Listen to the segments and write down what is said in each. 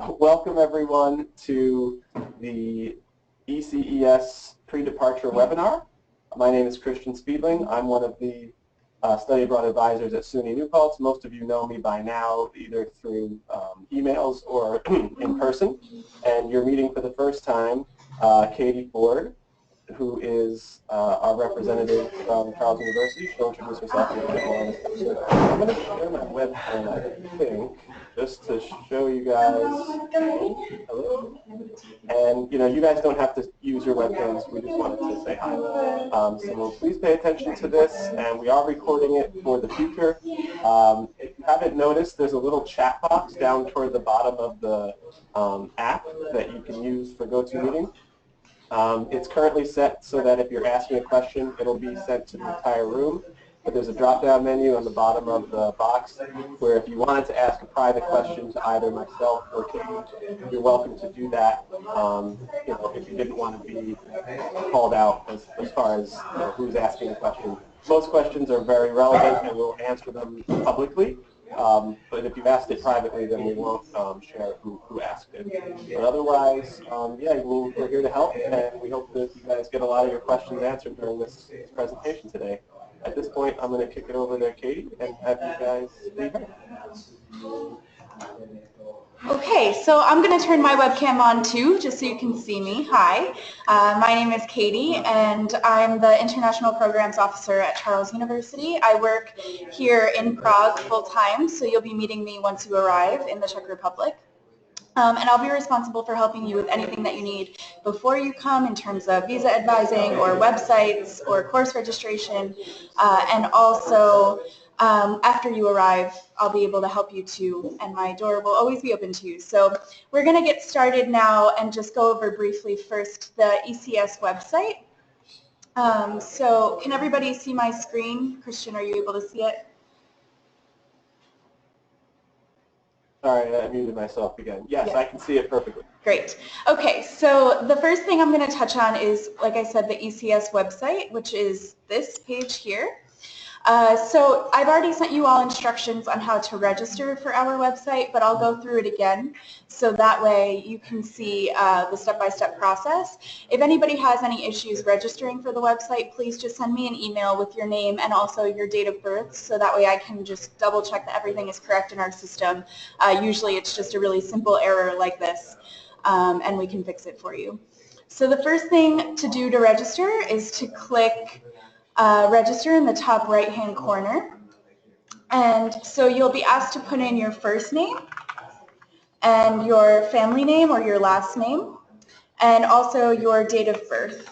Welcome everyone to the ECES pre-departure webinar. My name is Christian Speedling. I'm one of the study abroad advisors at SUNY New Paltz. Most of you know me by now either through emails or in person. And you're meeting for the first time Katie Ford, who is our representative from Charles University. She'll introduce herself in a bit more in a second. I'm going to share my webcam, I think, just to show you guys. Hello. And you guys don't have to use your webcams. We just wanted to say hi. So please pay attention to this, and we are recording it for the future. If you haven't noticed, there's a little chat box down toward the bottom of the app that you can use for GoToMeeting. It's currently set so that if you're asking a question, it'll be sent to the entire room. But there's a drop-down menu on the bottom of the box where if you wanted to ask a private question to either myself or Katie, you're welcome to do that. If you didn't want to be called out as far as who's asking a question. Most questions are very relevant, and we'll answer them publicly. But if you've asked it privately, then we won't share who asked it. But otherwise, yeah, we're here to help, and we hope that you guys get a lot of your questions answered during this presentation today. At this point, I'm going to kick it over to Katie and have you guys leave her. Okay, so I'm going to turn my webcam on too, just so you can see me. Hi, my name is Katie, and I'm the International Programs Officer at Charles University. I work here in Prague full-time, so you'll be meeting me once you arrive in the Czech Republic. And I'll be responsible for helping you with anything that you need before you come in terms of visa advising or websites or course registration, and also after you arrive, I'll be able to help you too, and my door will always be open to you. So we're going to get started now and just go over briefly first the ECES website. So can everybody see my screen? Christian, are you able to see it? Sorry, I muted myself again. Yes, I can see it perfectly. Great. Okay, so the first thing I'm going to touch on is, like I said, the ECES website, which is this page here. So I've already sent you all instructions on how to register for our website, but I'll go through it again so that way you can see the step-by-step process. If anybody has any issues registering for the website, please just send me an email with your name and also your date of birth so that way I can just double check that everything is correct in our system. Usually it's just a really simple error like this, and we can fix it for you. So the first thing to do to register is to click register in the top right-hand corner. And so you'll be asked to put in your first name and your family name or your last name, and also your date of birth.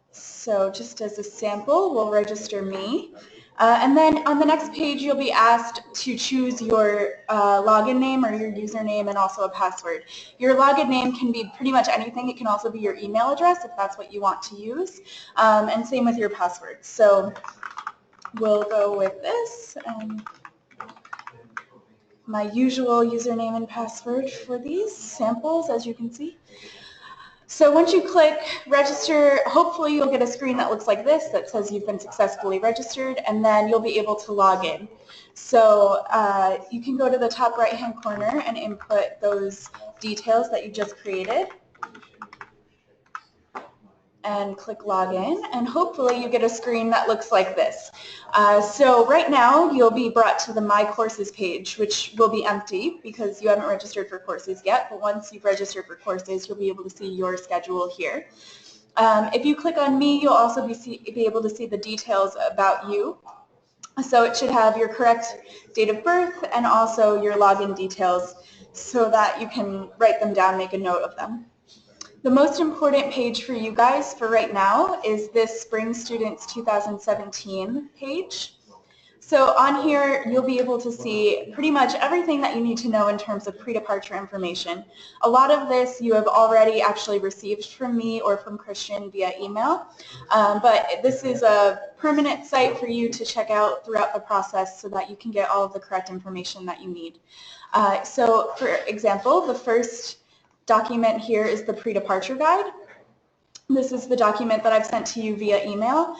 So just as a sample, we'll register me. And then on the next page, you'll be asked to choose your login name or your username and also a password. Your login name can be pretty much anything. It can also be your email address if that's what you want to use. And same with your password. So we'll go with this. And my usual username and password for these samples, as you can see. So once you click register, hopefully you'll get a screen that looks like this that says you've been successfully registered, and then you'll be able to log in. So you can go to the top right-hand corner and input those details that you just created and click login, and hopefully you get a screen that looks like this. So right now you'll be brought to the My Courses page, which will be empty because you haven't registered for courses yet, but once you've registered for courses you'll be able to see your schedule here. If you click on Me, you'll also be able to see the details about you. So it should have your correct date of birth and also your login details so that you can write them down, make a note of them. The most important page for you guys for right now is this Spring Students 2017 page. So on here, you'll be able to see pretty much everything that you need to know in terms of pre-departure information. A lot of this you have already actually received from me or from Christian via email, but this is a permanent site for you to check out throughout the process so that you can get all of the correct information that you need. So for example, the first document here is the pre-departure guide. This is the document that I've sent to you via email.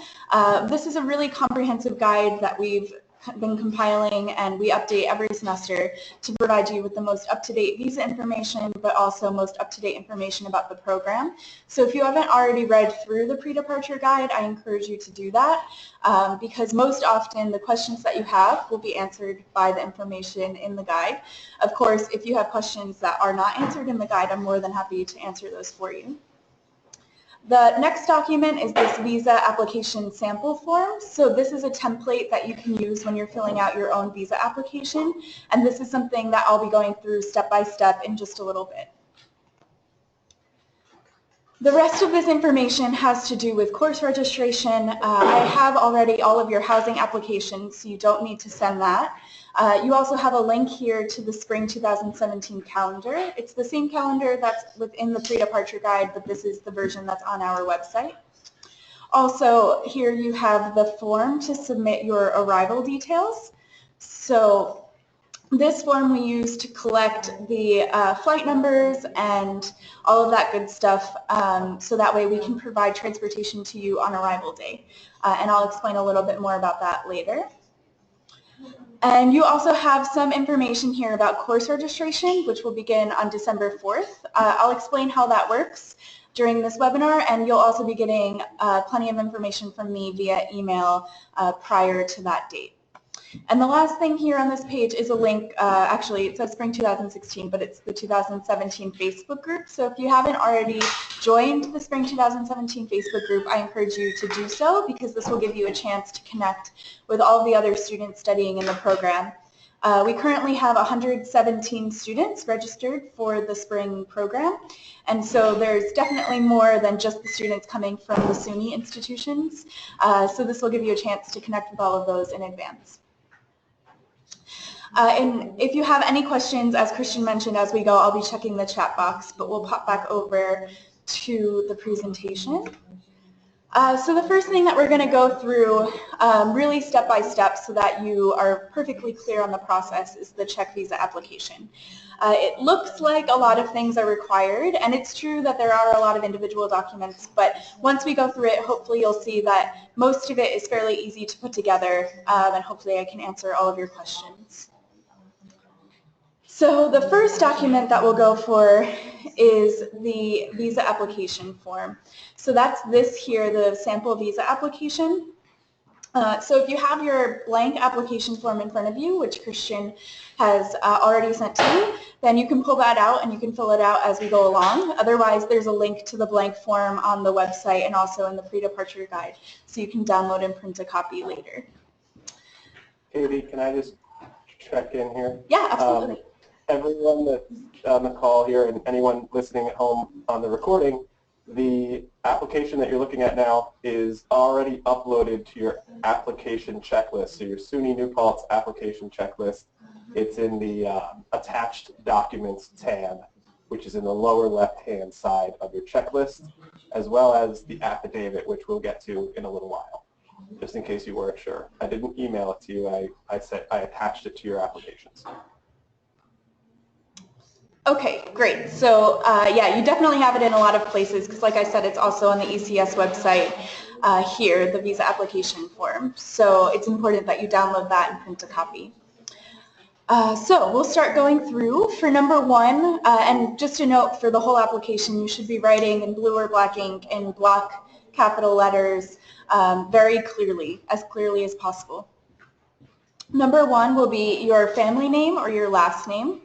This is a really comprehensive guide that we've been compiling, and we update every semester to provide you with the most up-to-date visa information, but also most up-to-date information about the program. So if you haven't already read through the pre-departure guide, I encourage you to do that, because most often the questions that you have will be answered by the information in the guide. Of course, if you have questions that are not answered in the guide, I'm more than happy to answer those for you. The next document is this visa application sample form. So this is a template that you can use when you're filling out your own visa application, and this is something that I'll be going through step by step in just a little bit. The rest of this information has to do with course registration. I have already all of your housing applications, so you don't need to send that. You also have a link here to the Spring 2017 calendar. It's the same calendar that's within the pre-departure guide, but this is the version that's on our website. Also, here you have the form to submit your arrival details. So this form we use to collect the flight numbers and all of that good stuff, so that way we can provide transportation to you on arrival day. And I'll explain a little bit more about that later. And you also have some information here about course registration, which will begin on December 4th. I'll explain how that works during this webinar, and you'll also be getting plenty of information from me via email prior to that date. And the last thing here on this page is a link, actually it says Spring 2016, but it's the 2017 Facebook group. So if you haven't already joined the Spring 2017 Facebook group, I encourage you to do so, because this will give you a chance to connect with all the other students studying in the program. We currently have 117 students registered for the spring program, and so there's definitely more than just the students coming from the SUNY institutions. So this will give you a chance to connect with all of those in advance. And if you have any questions, as Christian mentioned, as we go, I'll be checking the chat box, but we'll pop back over to the presentation. So the first thing that we're going to go through, really step by step so that you are perfectly clear on the process, is the check visa application. It looks like a lot of things are required, and it's true that there are a lot of individual documents, but once we go through it, hopefully you'll see that most of it is fairly easy to put together, and hopefully I can answer all of your questions. So the first document that we'll go for is the visa application form. So that's this here, the sample visa application. So if you have your blank application form in front of you, which Christian has already sent to you, then you can pull that out and you can fill it out as we go along. Otherwise, there's a link to the blank form on the website and also in the pre-departure guide, so you can download and print a copy later. Katie, can I just check in here? Yeah, absolutely. Everyone that's on the call here and anyone listening at home on the recording, the application that you're looking at now is already uploaded to your application checklist, so your SUNY New Paltz application checklist. It's in the attached documents tab, which is in the lower left-hand side of your checklist, as well as the affidavit, which we'll get to in a little while, just in case you weren't sure. I didn't email it to you. I attached it to your applications. Okay, great. So yeah, you definitely have it in a lot of places, because like I said, it's also on the ECES website here, the visa application form. So it's important that you download that and print a copy. So we'll start going through. For number one, and just a note, for the whole application, you should be writing in blue or black ink in block capital letters very clearly as possible. Number one will be your family name or your last name.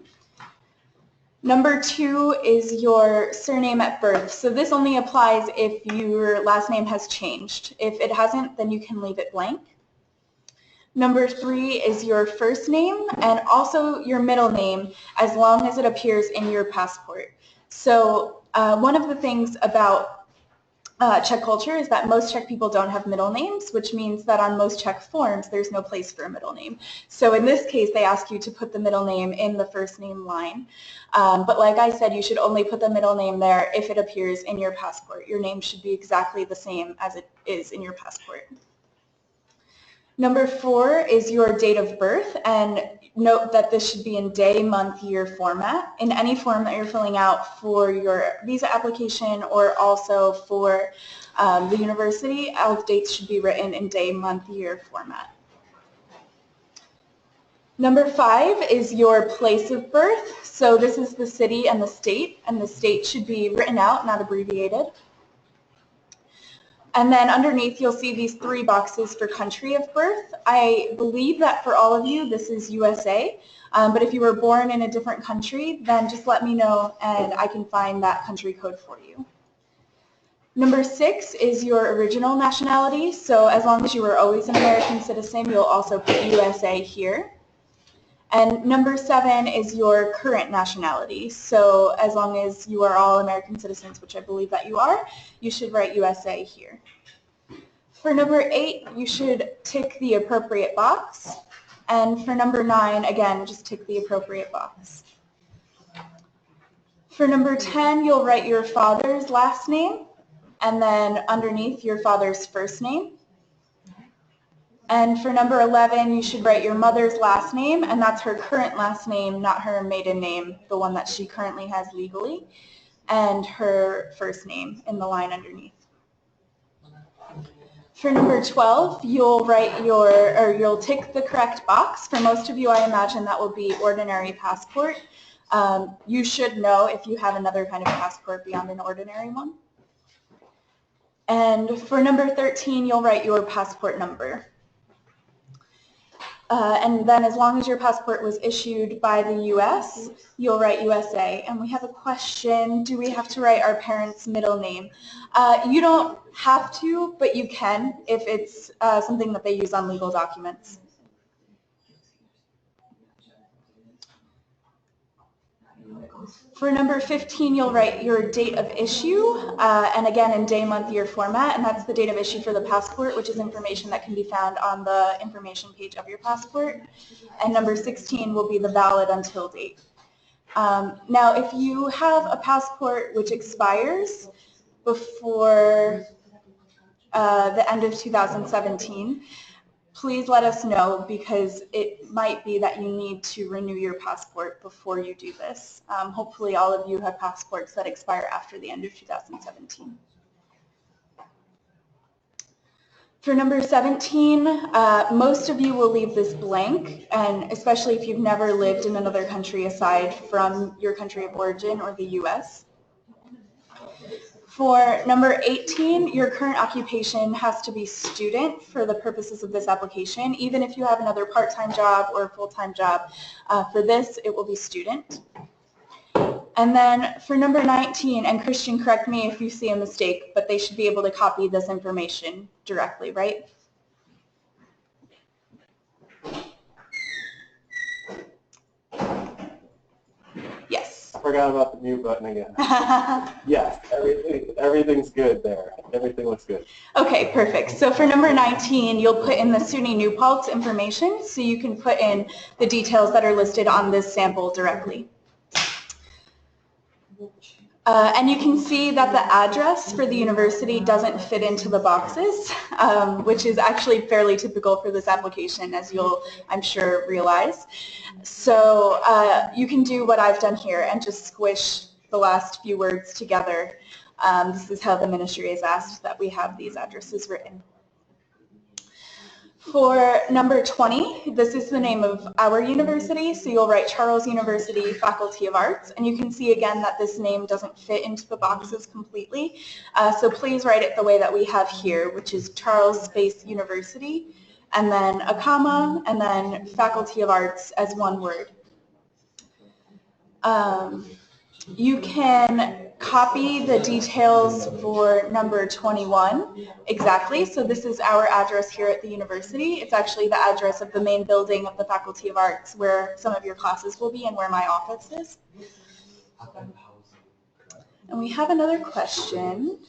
Number two is your surname at birth. So this only applies if your last name has changed. If it hasn't, then you can leave it blank. Number three is your first name and also your middle name, as long as it appears in your passport. So one of the things about Czech culture is that most Czech people don't have middle names, which means that on most Czech forms there's no place for a middle name. So in this case, they ask you to put the middle name in the first name line. But like I said, you should only put the middle name there if it appears in your passport. Your name should be exactly the same as it is in your passport. Number four is your date of birth, and note that this should be in day, month, year format. In any form that you're filling out for your visa application or also for the university, all dates should be written in day, month, year format. Number 5 is your place of birth. So this is the city and the state should be written out, not abbreviated. And then underneath you'll see these 3 boxes for country of birth. I believe that for all of you this is USA, but if you were born in a different country, then just let me know and I can find that country code for you. Number 6 is your original nationality. So as long as you were always an American citizen, you'll also put USA here. And number 7 is your current nationality. So as long as you are all American citizens, which I believe that you are, you should write USA here. For number 8, you should tick the appropriate box. And for number 9, again, just tick the appropriate box. For number 10, you'll write your father's last name, and then underneath your father's first name. And for number 11, you should write your mother's last name, and that's her current last name, not her maiden name, the one that she currently has legally, and her first name in the line underneath. For number 12, you'll tick the correct box. For most of you, I imagine that will be ordinary passport. You should know if you have another kind of passport beyond an ordinary one. And for number 13, you'll write your passport number. And then as long as your passport was issued by the U.S., you'll write USA. And we have a question, do we have to write our parents' middle name? You don't have to, but you can if it's something that they use on legal documents. For number 15, you'll write your date of issue, and again in day, month, year format, and that's the date of issue for the passport, which is information that can be found on the information page of your passport. And number 16 will be the valid until date. Now, if you have a passport which expires before the end of 2017, please let us know because it might be that you need to renew your passport before you do this. Hopefully all of you have passports that expire after the end of 2017. For number 17, most of you will leave this blank, and especially if you've never lived in another country aside from your country of origin or the US. For number 18, your current occupation has to be student for the purposes of this application. Even if you have another part-time job or a full-time job, for this it will be student. And then for number 19, and Christian, correct me if you see a mistake, but they should be able to copy this information directly, right? Yes. Forgot about the mute button again. Yes, everything's good there. Everything looks good. Okay, perfect. So for number 19, you'll put in the SUNY New Paltz information, so you can put in the details that are listed on this sample directly. And you can see that the address for the university doesn't fit into the boxes, which is actually fairly typical for this application, as you'll, I'm sure, realize. So you can do what I've done here and just squish the last few words together. This is how the ministry is asked that we have these addresses written. For number 20, this is the name of our university, so you'll write Charles University Faculty of Arts, and you can see again that this name doesn't fit into the boxes completely, so please write it the way that we have here, which is Charles Space University, and then a comma, and then Faculty of Arts as one word. You can copy the details for number 21 exactly. So this is our address here at the university. It's actually the address of the main building of the Faculty of Arts where some of your classes will be and where my office is. And we have another question.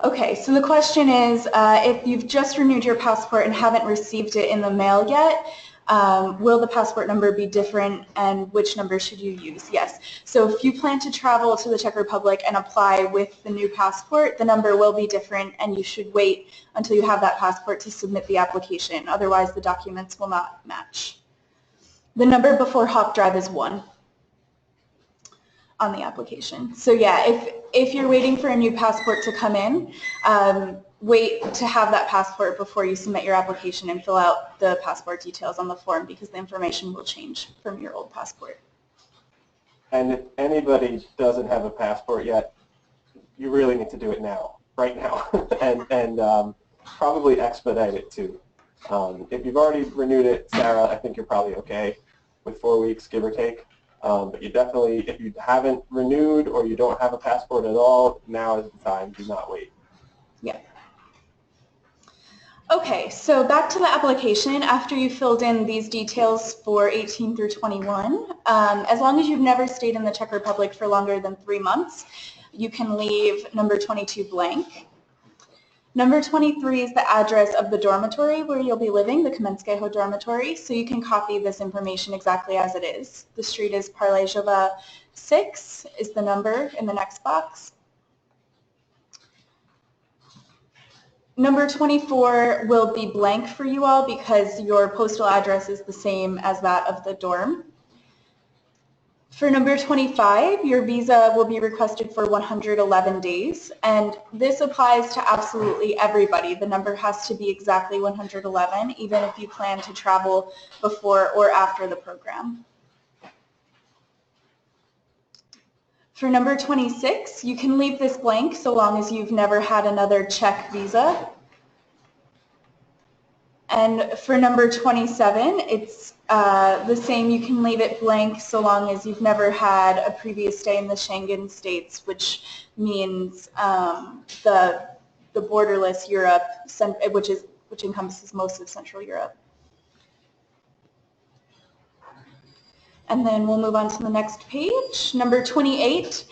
Okay, so the question is, if you've just renewed your passport and haven't received it in the mail yet, will the passport number be different and which number should you use? Yes. So if you plan to travel to the Czech Republic and apply with the new passport, the number will be different and you should wait until you have that passport to submit the application. Otherwise, the documents will not match. The number before Hawk Drive is 1 on the application. So yeah, if you're waiting for a new passport to come in, wait to have that passport before you submit your application and fill out the passport details on the form, because the information will change from your old passport. And if anybody doesn't have a passport yet, you really need to do it now, right now, and probably expedite it too. If you've already renewed it, Sarah, I think you're probably okay with 4 weeks, give or take. But you definitely, if you haven't renewed or you don't have a passport at all, now is the time. Do not wait. Yeah. Okay, so back to the application. After you filled in these details for 18 through 21, as long as you've never stayed in the Czech Republic for longer than 3 months, you can leave number 22 blank. Number 23 is the address of the dormitory where you'll be living, the Kamenskeho dormitory, so you can copy this information exactly as it is. The street is Parlejova 6 is the number in the next box. Number 24 will be blank for you all because your postal address is the same as that of the dorm. For number 25, your visa will be requested for 111 days, and this applies to absolutely everybody. The number has to be exactly 111, even if you plan to travel before or after the program. For number 26, you can leave this blank so long as you've never had another Czech visa. And for number 27, it's the same. You can leave it blank so long as you've never had a previous stay in the Schengen states, which means the borderless Europe, which encompasses most of Central Europe. And then we'll move on to the next page. Number 28,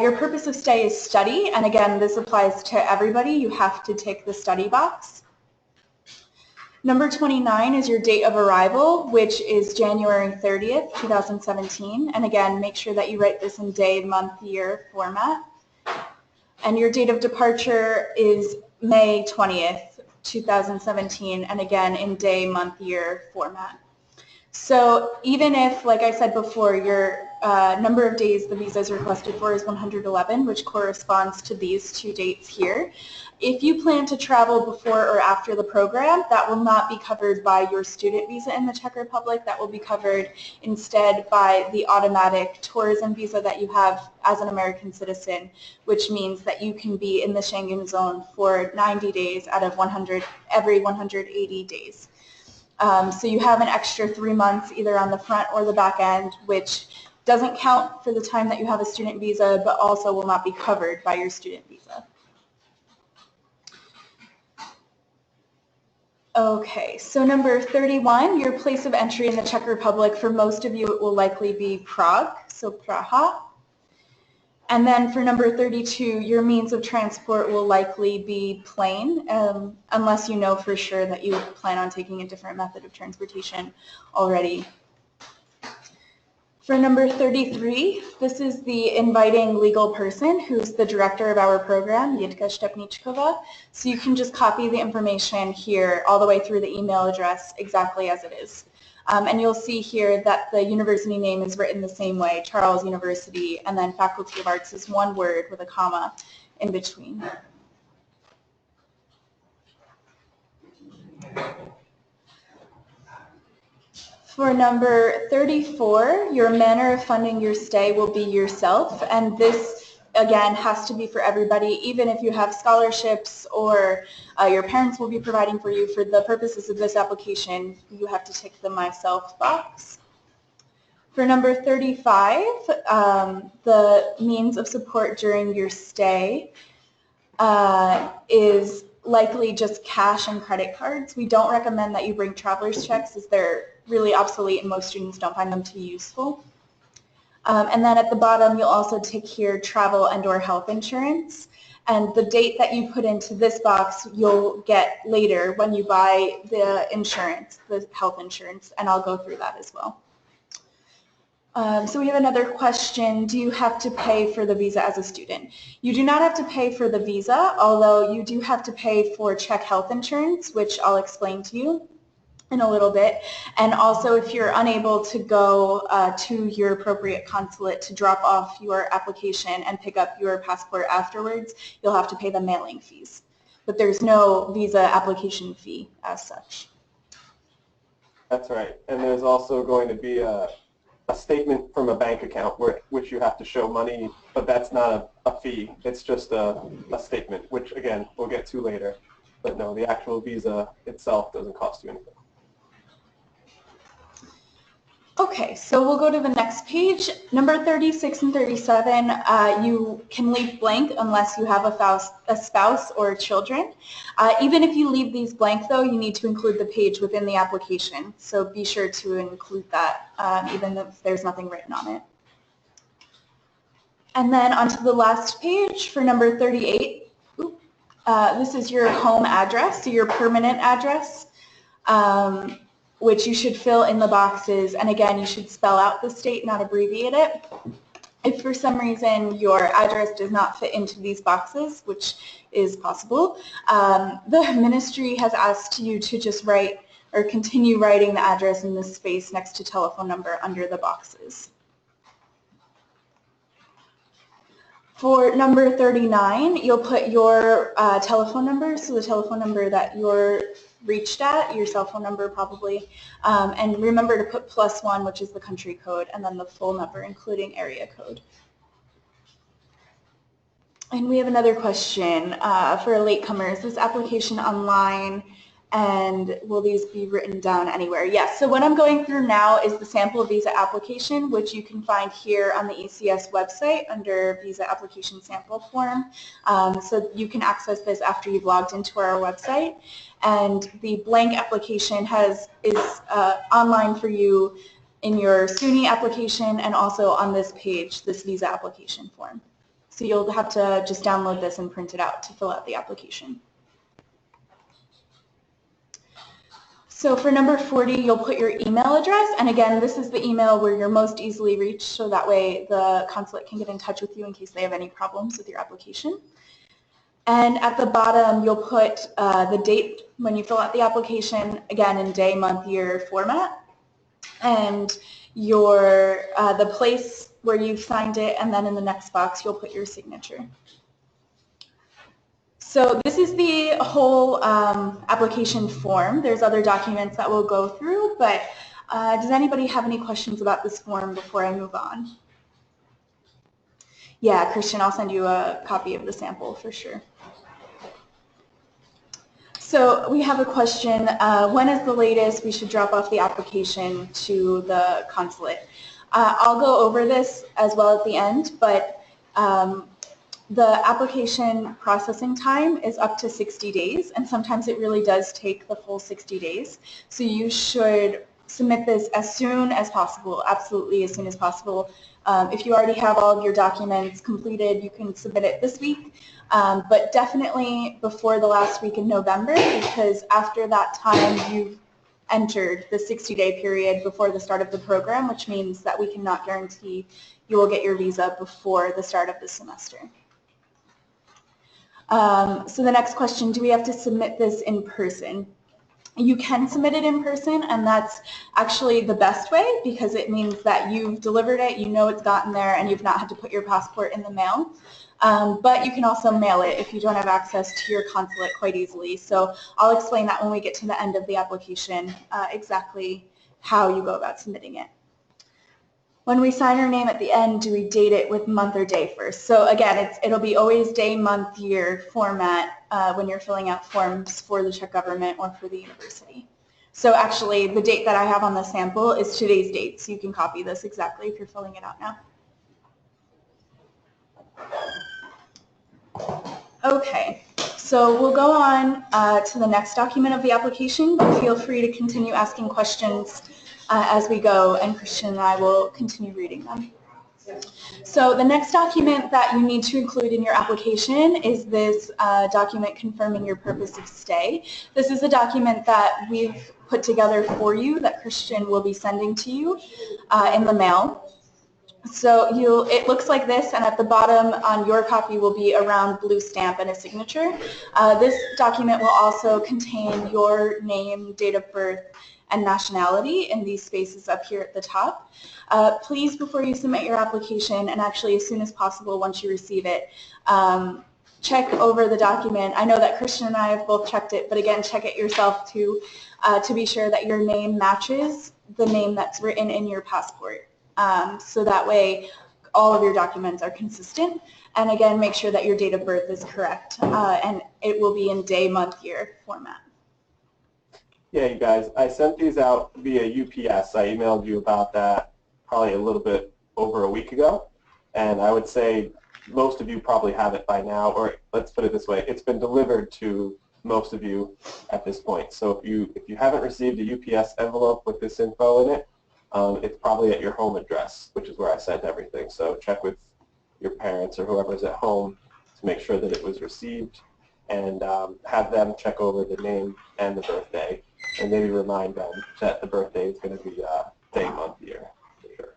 your purpose of stay is study. And again, this applies to everybody. You have to tick the study box. Number 29 is your date of arrival, which is January 30th, 2017. And again, make sure that you write this in day, month, year format. And your date of departure is May 20th, 2017. And again, in day, month, year format. So even if, like I said before, your number of days the visa is requested for is 111, which corresponds to these two dates here. If you plan to travel before or after the program, that will not be covered by your student visa in the Czech Republic. That will be covered instead by the automatic tourism visa that you have as an American citizen, which means that you can be in the Schengen zone for 90 days out of every 180 days. So you have an extra 3 months either on the front or the back end, which doesn't count for the time that you have a student visa, but also will not be covered by your student visa. Okay, so number 31, your place of entry in the Czech Republic, for most of you it will likely be Prague, so Praha. And then for number 32, your means of transport will likely be plane, unless you know for sure that you plan on taking a different method of transportation already. For number 33, this is the inviting legal person who's the director of our program, Jitka Stepničková. So you can just copy the information here all the way through the email address exactly as it is. And you'll see here that the university name is written the same way, Charles University, and then Faculty of Arts is one word with a comma in between. For number 34, your manner of funding your stay will be yourself, and this again has to be for everybody, even if you have scholarships or your parents will be providing for you. For the purposes of this application, you have to tick the myself box. For number 35, the means of support during your stay is likely just cash and credit cards. We don't recommend that you bring traveler's checks as they're really obsolete and most students don't find them too useful. And then at the bottom you'll also tick here travel and or health insurance, and the date that you put into this box you'll get later when you buy the insurance, the health insurance, and I'll go through that as well. So we have another question. Do you have to pay for the visa as a student? You do not have to pay for the visa, although you do have to pay for Czech health insurance, which I'll explain to you in a little bit. And also if you're unable to go to your appropriate consulate to drop off your application and pick up your passport afterwards, you'll have to pay the mailing fees. but there's no visa application fee as such. That's right. And there's also going to be a statement from a bank account which you have to show money, but that's not a fee. It's just a statement, which, again, we'll get to later. But no, the actual visa itself doesn't cost you anything. Okay, so we'll go to the next page. Number 36 and 37, you can leave blank unless you have a spouse or children. Even if you leave these blank, though, you need to include the page within the application. So be sure to include that, even if there's nothing written on it. And then onto the last page for number 38. This is your home address, so your permanent address. Which you should fill in the boxes, and again, you should spell out the state, not abbreviate it. If for some reason your address does not fit into these boxes, which is possible, the ministry has asked you to just write or continue writing the address in this space next to telephone number under the boxes. For number 39, you'll put your telephone number, so the telephone number that you're reached at, your cell phone number probably, and remember to put +1, which is the country code, and then the full number, including area code. And we have another question for latecomers. Is this application online, and will these be written down anywhere? Yes, so what I'm going through now is the sample visa application, which you can find here on the ECES website under visa application sample form. So you can access this after you've logged into our website. And the blank application is online for you in your SUNY application and also on this page, this visa application form. So you'll have to just download this and print it out to fill out the application. So for number 40, you'll put your email address, and again, this is the email where you're most easily reached, so that way the consulate can get in touch with you in case they have any problems with your application. And at the bottom, you'll put the date when you fill out the application, again in day, month, year format, and your the place where you've signed it, and then in the next box, you'll put your signature. So this is the whole application form. There's other documents that we'll go through, but does anybody have any questions about this form before I move on? Yeah, Christian, I'll send you a copy of the sample for sure. So we have a question, when is the latest we should drop off the application to the consulate? I'll go over this as well at the end, but the application processing time is up to 60 days, and sometimes it really does take the full 60 days. So you should submit this as soon as possible, absolutely as soon as possible. If you already have all of your documents completed, you can submit it this week, but definitely before the last week in November, because after that time you've entered the 60-day period before the start of the program, which means that we cannot guarantee you will get your visa before the start of the semester. So the next question, do we have to submit this in person? You can submit it in person, and that's actually the best way because it means that you've delivered it, you know it's gotten there, and you've not had to put your passport in the mail. But you can also mail it if you don't have access to your consulate quite easily. So I'll explain that when we get to the end of the application, exactly how you go about submitting it. When we sign our name at the end, do we date it with month or day first? So again, it'll be always day, month, year format when you're filling out forms for the Czech government or for the university. So actually, the date that I have on the sample is today's date, so you can copy this exactly if you're filling it out now. Okay, so we'll go on to the next document of the application, but feel free to continue asking questions as we go, and Christian and I will continue reading them. So the next document that you need to include in your application is this document confirming your purpose of stay. This is a document that we've put together for you that Christian will be sending to you in the mail. So it looks like this, and at the bottom on your copy will be a round blue stamp and a signature. This document will also contain your name, date of birth, and nationality in these spaces up here at the top. Please, before you submit your application, and actually as soon as possible once you receive it, check over the document. I know that Christian and I have both checked it, but again, check it yourself too, to be sure that your name matches the name that's written in your passport. So that way all of your documents are consistent. And again, make sure that your date of birth is correct, and it will be in day, month, year format. Yeah, you guys, I sent these out via UPS. I emailed you about that probably a little bit over a week ago, and I would say most of you probably have it by now, or let's put it this way, it's been delivered to most of you at this point. So if you haven't received a UPS envelope with this info in it, it's probably at your home address, which is where I sent everything. So check with your parents or whoever's at home to make sure that it was received, and have them check over the name and the birthday, and maybe remind them that the birthday is going to be day, month, year, for sure.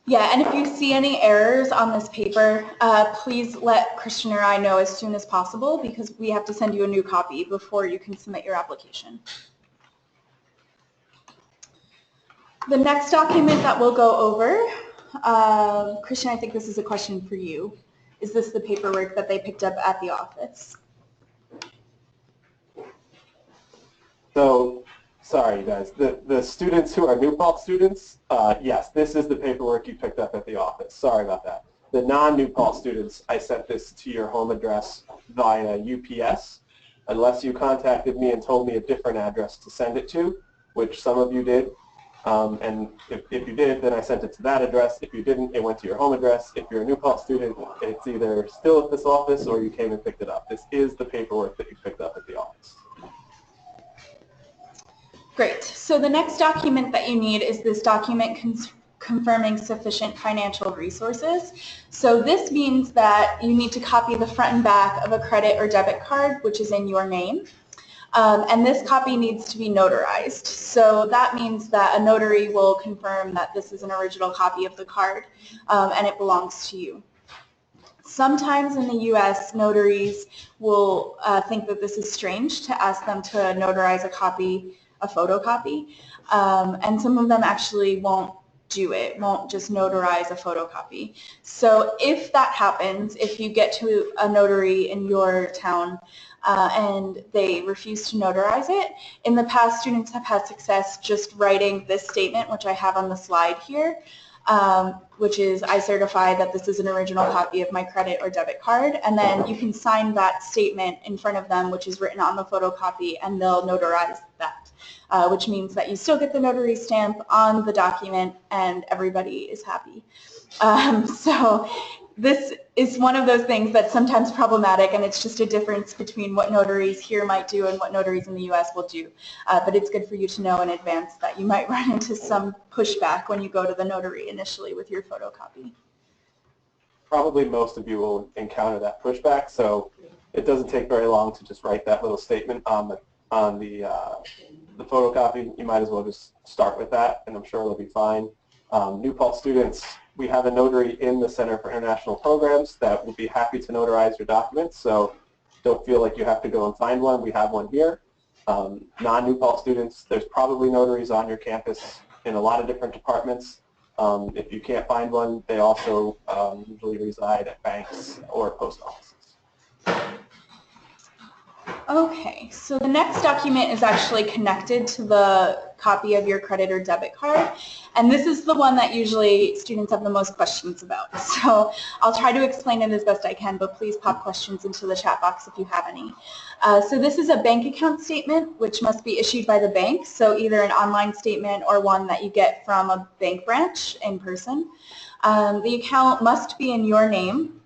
Yeah, and if you see any errors on this paper, please let Christian or I know as soon as possible, because we have to send you a new copy before you can submit your application. The next document that we'll go over, Christian, I think this is a question for you. Is this the paperwork that they picked up at the office? So, sorry you guys, the students who are New Paltz students, yes, this is the paperwork you picked up at the office. Sorry about that. The non-New Paltz students, I sent this to your home address via UPS, unless you contacted me and told me a different address to send it to, which some of you did. And if you did, then I sent it to that address. If you didn't, it went to your home address. If you're a New Paltz student, it's either still at this office or you came and picked it up. This is the paperwork that you picked up at the office. Great. So the next document that you need is this document confirming sufficient financial resources. So this means that you need to copy the front and back of a credit or debit card, which is in your name. And this copy needs to be notarized. So that means that a notary will confirm that this is an original copy of the card, and it belongs to you. Sometimes in the U.S., notaries will think that this is strange to ask them to notarize a photocopy, and some of them actually won't do it, won't just notarize a photocopy. So if that happens, if you get to a notary in your town and they refuse to notarize it, in the past students have had success just writing this statement, which I have on the slide here, which is, I certify that this is an original copy of my credit or debit card, and then you can sign that statement in front of them, which is written on the photocopy, and they'll notarize that, which means that you still get the notary stamp on the document and everybody is happy. So this is one of those things that's sometimes problematic, and it's just a difference between what notaries here might do and what notaries in the U.S. will do. But it's good for you to know in advance that you might run into some pushback when you go to the notary initially with your photocopy. Probably most of you will encounter that pushback, so it doesn't take very long to just write that little statement on the photocopy. You might as well just start with that, and I'm sure it'll be fine. New Paltz students, we have a notary in the Center for International Programs that will be happy to notarize your documents, so don't feel like you have to go and find one. We have one here. Non-New Paltz students, there's probably notaries on your campus in a lot of different departments. If you can't find one, they also usually reside at banks or post offices. Okay, so the next document is actually connected to the copy of your credit or debit card, and this is the one that usually students have the most questions about. So I'll try to explain it as best I can, but please pop questions into the chat box if you have any. So this is a bank account statement, which must be issued by the bank, so either an online statement or one that you get from a bank branch in person. The account must be in your name,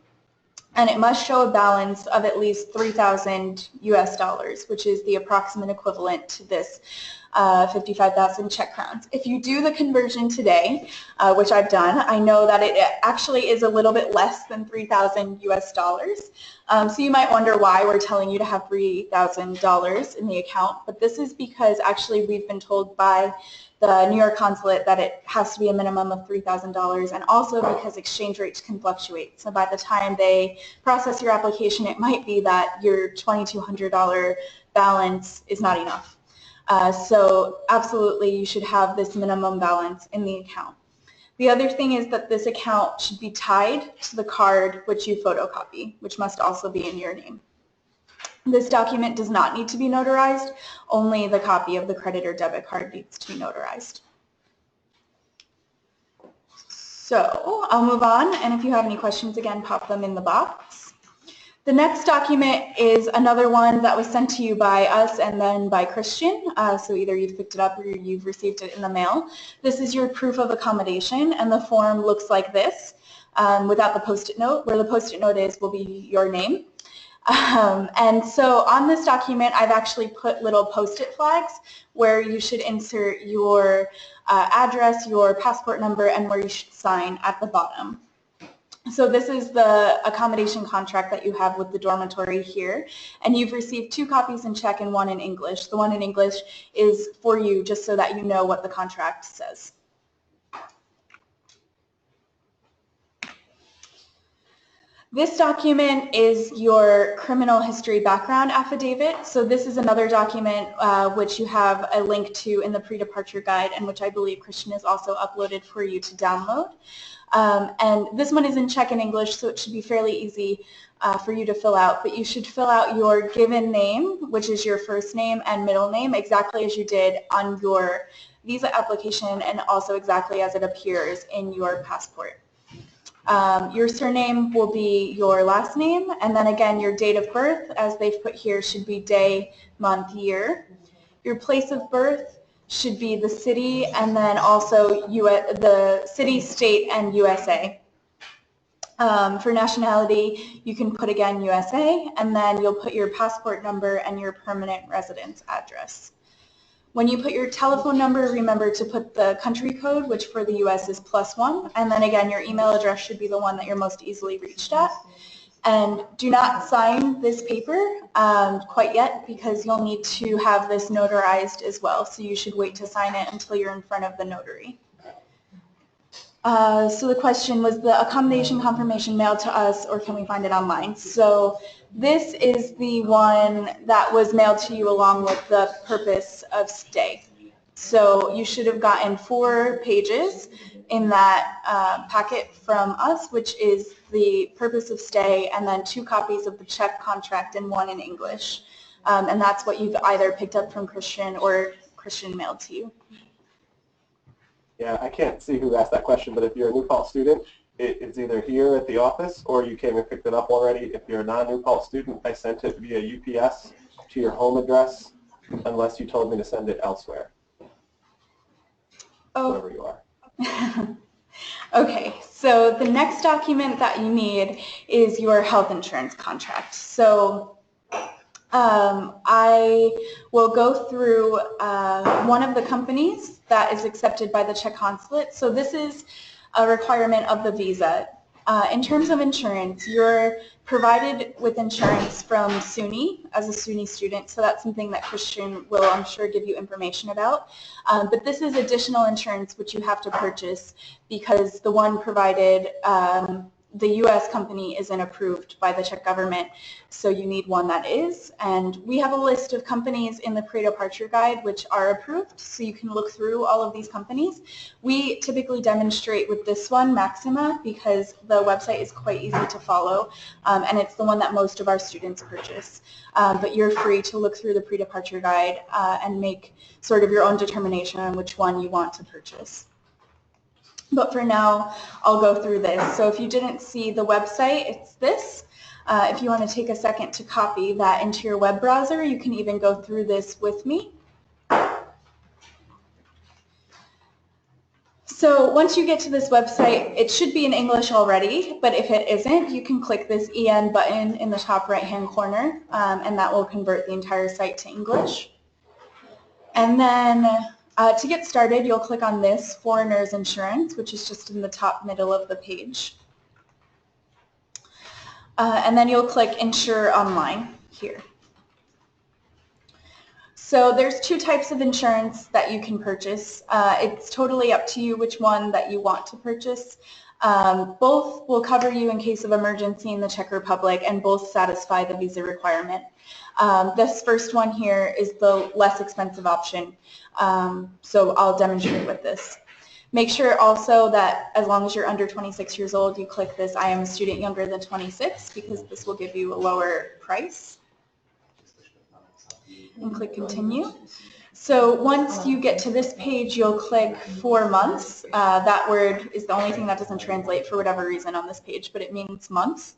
and it must show a balance of at least $3,000 US, which is the approximate equivalent to this 55,000 Czech crowns. If you do the conversion today, which I've done, I know that it actually is a little bit less than $3,000 US. So you might wonder why we're telling you to have $3,000 in the account, but this is because actually we've been told by the New York consulate that it has to be a minimum of $3,000, and also because exchange rates can fluctuate. So by the time they process your application, it might be that your $2,200 balance is not enough. So absolutely you should have this minimum balance in the account. The other thing is that this account should be tied to the card which you photocopy, which must also be in your name. This document does not need to be notarized, only the copy of the credit or debit card needs to be notarized. So I'll move on, and if you have any questions, again, pop them in the box. The next document is another one that was sent to you by us and then by Christian, so either you've picked it up or you've received it in the mail. This is your proof of accommodation, and the form looks like this, without the Post-it note. Where the Post-it note is will be your name. And so on this document, I've actually put little Post-it flags where you should insert your address, your passport number, and where you should sign at the bottom. So this is the accommodation contract that you have with the dormitory here, and you've received 2 copies in Czech and 1 in English. The one in English is for you just so that you know what the contract says. This document is your criminal history background affidavit. So this is another document which you have a link to in the pre-departure guide, and which I believe Christian has also uploaded for you to download. And this one is in Czech and English, so it should be fairly easy for you to fill out. But you should fill out your given name, which is your first name and middle name, exactly as you did on your visa application, and also exactly as it appears in your passport. Your surname will be your last name, and then again your date of birth, as they've put here, should be day, month, year. Your place of birth should be the city, and then also the city, state, and USA. For nationality, you can put again USA, and then you'll put your passport number and your permanent residence address. When you put your telephone number, remember to put the country code, which for the US is +1, and then again your email address should be the one that you're most easily reached at. And do not sign this paper quite yet, because you'll need to have this notarized as well, so you should wait to sign it until you're in front of the notary. So the question was, the accommodation confirmation mailed to us, or can we find it online? So this is the one that was mailed to you along with the purpose of stay. So you should have gotten 4 pages in that packet from us, which is the purpose of stay, and then 2 copies of the Czech contract and 1 in English. And that's what you've either picked up from Christian or Christian mailed to you. Yeah, I can't see who asked that question, but if you're a New Paltz student, it's either here at the office or you came and picked it up already. If you're a non-New Paltz student, I sent it via UPS to your home address, unless you told me to send it elsewhere. Oh. Wherever you are. Okay, so the next document that you need is your health insurance contract. So I will go through one of the companies that is accepted by the Czech consulate. So this is a requirement of the visa. In terms of insurance, you're provided with insurance from SUNY as a SUNY student, so that's something that Christian will, I'm sure, give you information about. But this is additional insurance which you have to purchase, because the one provided, the U.S. company isn't approved by the Czech government, so you need one that is. And we have a list of companies in the pre-departure guide which are approved, so you can look through all of these companies. We typically demonstrate with this one, Maxima, because the website is quite easy to follow, and it's the one that most of our students purchase. But you're free to look through the pre-departure guide and make sort of your own determination on which one you want to purchase. But for now, I'll go through this. So if you didn't see the website, it's this. If you want to take a second to copy that into your web browser, you can even go through this with me. So once you get to this website, it should be in English already, but if it isn't, you can click this EN button in the top right-hand corner, and that will convert the entire site to English. And then to get started, you'll click on this, Foreigners Insurance, which is just in the top middle of the page. And then you'll click Insure Online here. So there's 2 types of insurance that you can purchase. It's totally up to you which one that you want to purchase. Both will cover you in case of emergency in the Czech Republic, and both satisfy the visa requirement. This first one here is the less expensive option, so I'll demonstrate with this. Make sure also that as long as you're under 26 years old, you click this I am a student younger than 26 because this will give you a lower price. And click continue. So once you get to this page, you'll click 4 months. That word is the only thing that doesn't translate for whatever reason on this page, but it means months.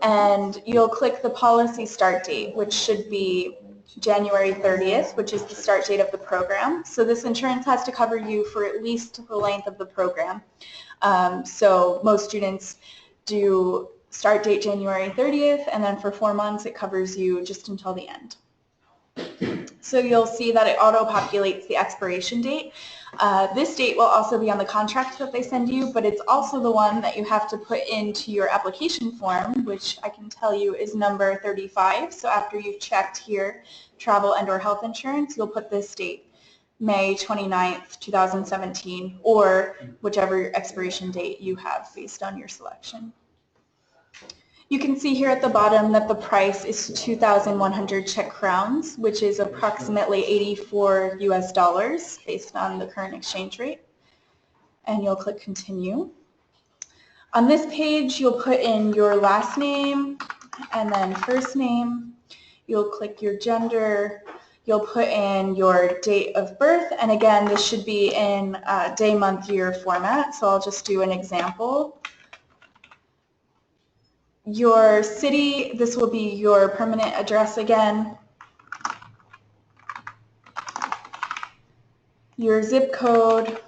And you'll click the policy start date, which should be January 30th, which is the start date of the program. So this insurance has to cover you for at least the length of the program. So most students do start date January 30th, and then for 4 months it covers you just until the end. So you'll see that it auto-populates the expiration date. This date will also be on the contract that they send you, but it's also the one that you have to put into your application form, which I can tell you is number 35. So after you've checked here, travel and/or health insurance, you'll put this date, May 29th, 2017, or whichever expiration date you have based on your selection. You can see here at the bottom that the price is 2,100 Czech crowns, which is approximately 84 US dollars based on the current exchange rate. And you'll click continue. On this page, you'll put in your last name and then first name. You'll click your gender. You'll put in your date of birth. And again, this should be in day, month, year format. So I'll just do an example. Your city, this will be your permanent address again. Your zip code,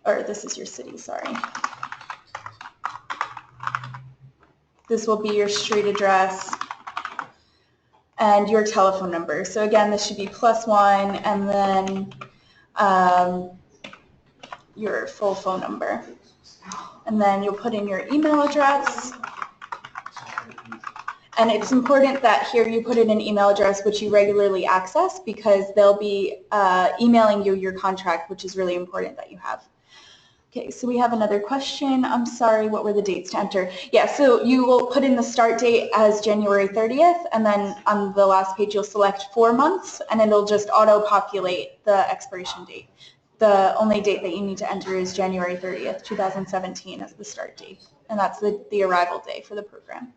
or this is your city, sorry. This will be your street address and your telephone number. So again, this should be +1 and then your full phone number. And then you'll put in your email address. And it's important that here you put in an email address which you regularly access because they'll be emailing you your contract, which is really important that you have. Okay, so we have another question. I'm sorry, what were the dates to enter? Yeah, so you will put in the start date as January 30th, and then on the last page you'll select 4 months, and it'll just auto-populate the expiration date. The only date that you need to enter is January 30th, 2017 as the start date, and that's the arrival day for the program.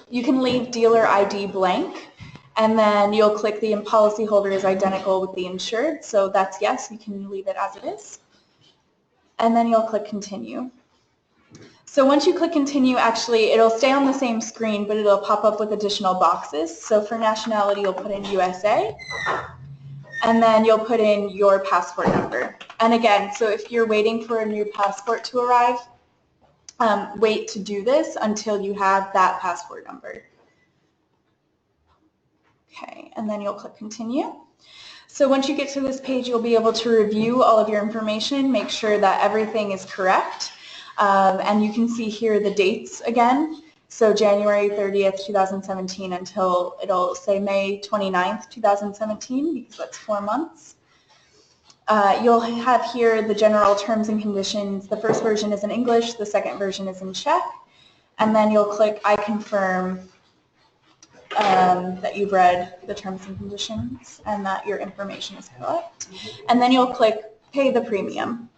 You can leave dealer ID blank, and then you'll click the policyholder is identical with the insured, so that's yes, you can leave it as it is. And then you'll click continue. So once you click continue, actually it'll stay on the same screen, but it'll pop up with additional boxes. So for nationality, you'll put in USA. And then you'll put in your passport number. And again, so if you're waiting for a new passport to arrive, wait to do this until you have that passport number. Okay, and then you'll click continue. So once you get to this page, you'll be able to review all of your information, make sure that everything is correct. And you can see here the dates again. So January 30th, 2017 until it'll say May 29th, 2017 because that's 4 months. You'll have here the general terms and conditions. The first version is in English, the second version is in Czech. And then you'll click I confirm that you've read the terms and conditions and that your information is correct. And then you'll click pay the premium.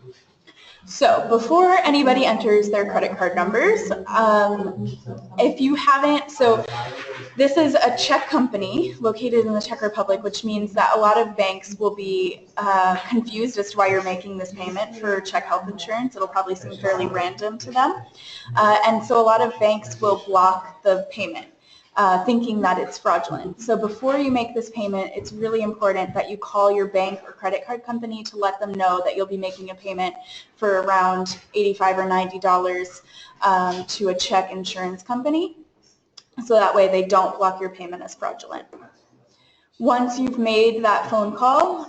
So before anybody enters their credit card numbers, if you haven't, so this is a Czech company located in the Czech Republic, which means that a lot of banks will be confused as to why you're making this payment for Czech health insurance. It'll probably seem fairly random to them. And so a lot of banks will block the payment. Thinking that it's fraudulent. So before you make this payment, it's really important that you call your bank or credit card company to let them know that you'll be making a payment for around $85 or $90 to a Czech insurance company. So that way they don't block your payment as fraudulent. Once you've made that phone call,